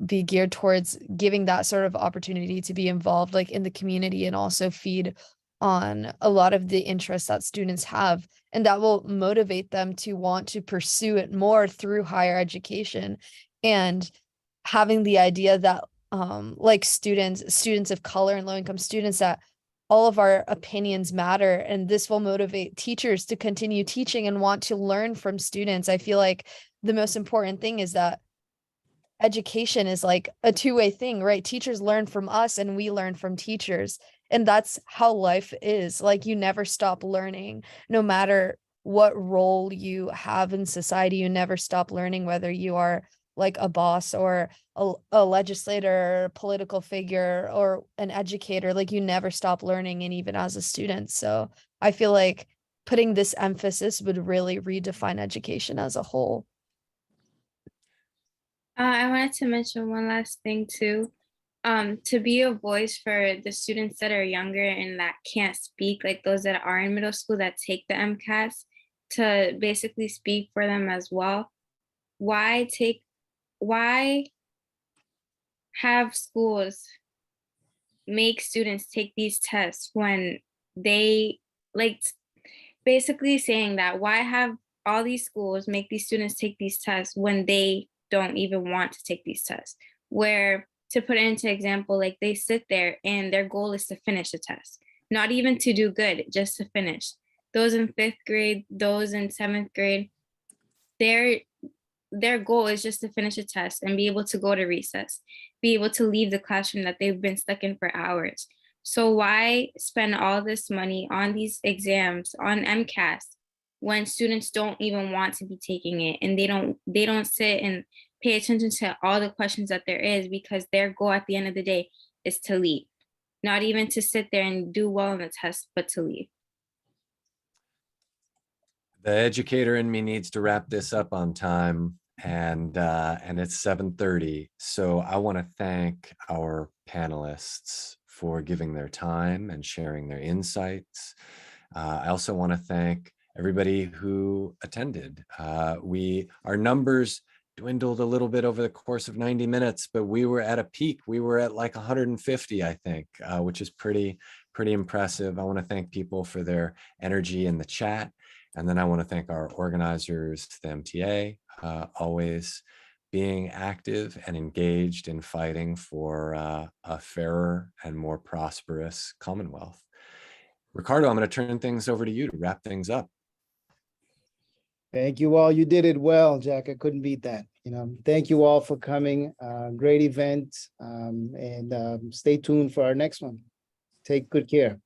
S8: be geared towards giving that sort of opportunity to be involved like in the community and also feed on a lot of the interests that students have, and that will motivate them to want to pursue it more through higher education. And having the idea that like students of color and low income students, that all of our opinions matter, and this will motivate teachers to continue teaching and want to learn from students. I feel like the most important thing is that education is like a two-way thing, right? Teachers learn from us and we learn from teachers, and that's how life is. Like you never stop learning, no matter what role you have in society. You never stop learning, whether you are like a boss or a legislator or a political figure or an educator. Like you never stop learning, and even as a student. So I feel like putting this emphasis would really redefine education as a whole.
S6: I wanted to mention one last thing too. To be a voice for the students that are younger and that can't speak, like those that are in middle school that take the MCAS, to basically speak for them as well. Why have schools make students take these tests when they like basically saying that why have all these schools make these students take these tests when they don't even want to take these tests? Where, to put it into example, like they sit there and their goal is to finish the test, not even to do good, just to finish. Those in 5th grade, those in 7th grade, their goal is just to finish a test and be able to go to recess, be able to leave the classroom that they've been stuck in for hours. So why spend all this money on these exams, on MCAS, when students don't even want to be taking it, and they don't sit and pay attention to all the questions that there is, because their goal at the end of the day is to leave, not even to sit there and do well on the test, but to leave.
S2: The educator in me needs to wrap this up on time, and it's 7:30. So I want to thank our panelists for giving their time and sharing their insights. I also want to thank everybody who attended. Our numbers dwindled a little bit over the course of 90 minutes, but we were at a peak. We were at like 150, I think, which is pretty impressive. I want to thank people for their energy in the chat. And then I want to thank our organizers, the MTA, always being active and engaged in fighting for a fairer and more prosperous Commonwealth. Ricardo, I'm going to turn things over to you to wrap things up.
S10: Thank you all. You did it well, Jack. I couldn't beat that. Thank you all for coming. Great event. And stay tuned for our next one. Take good care.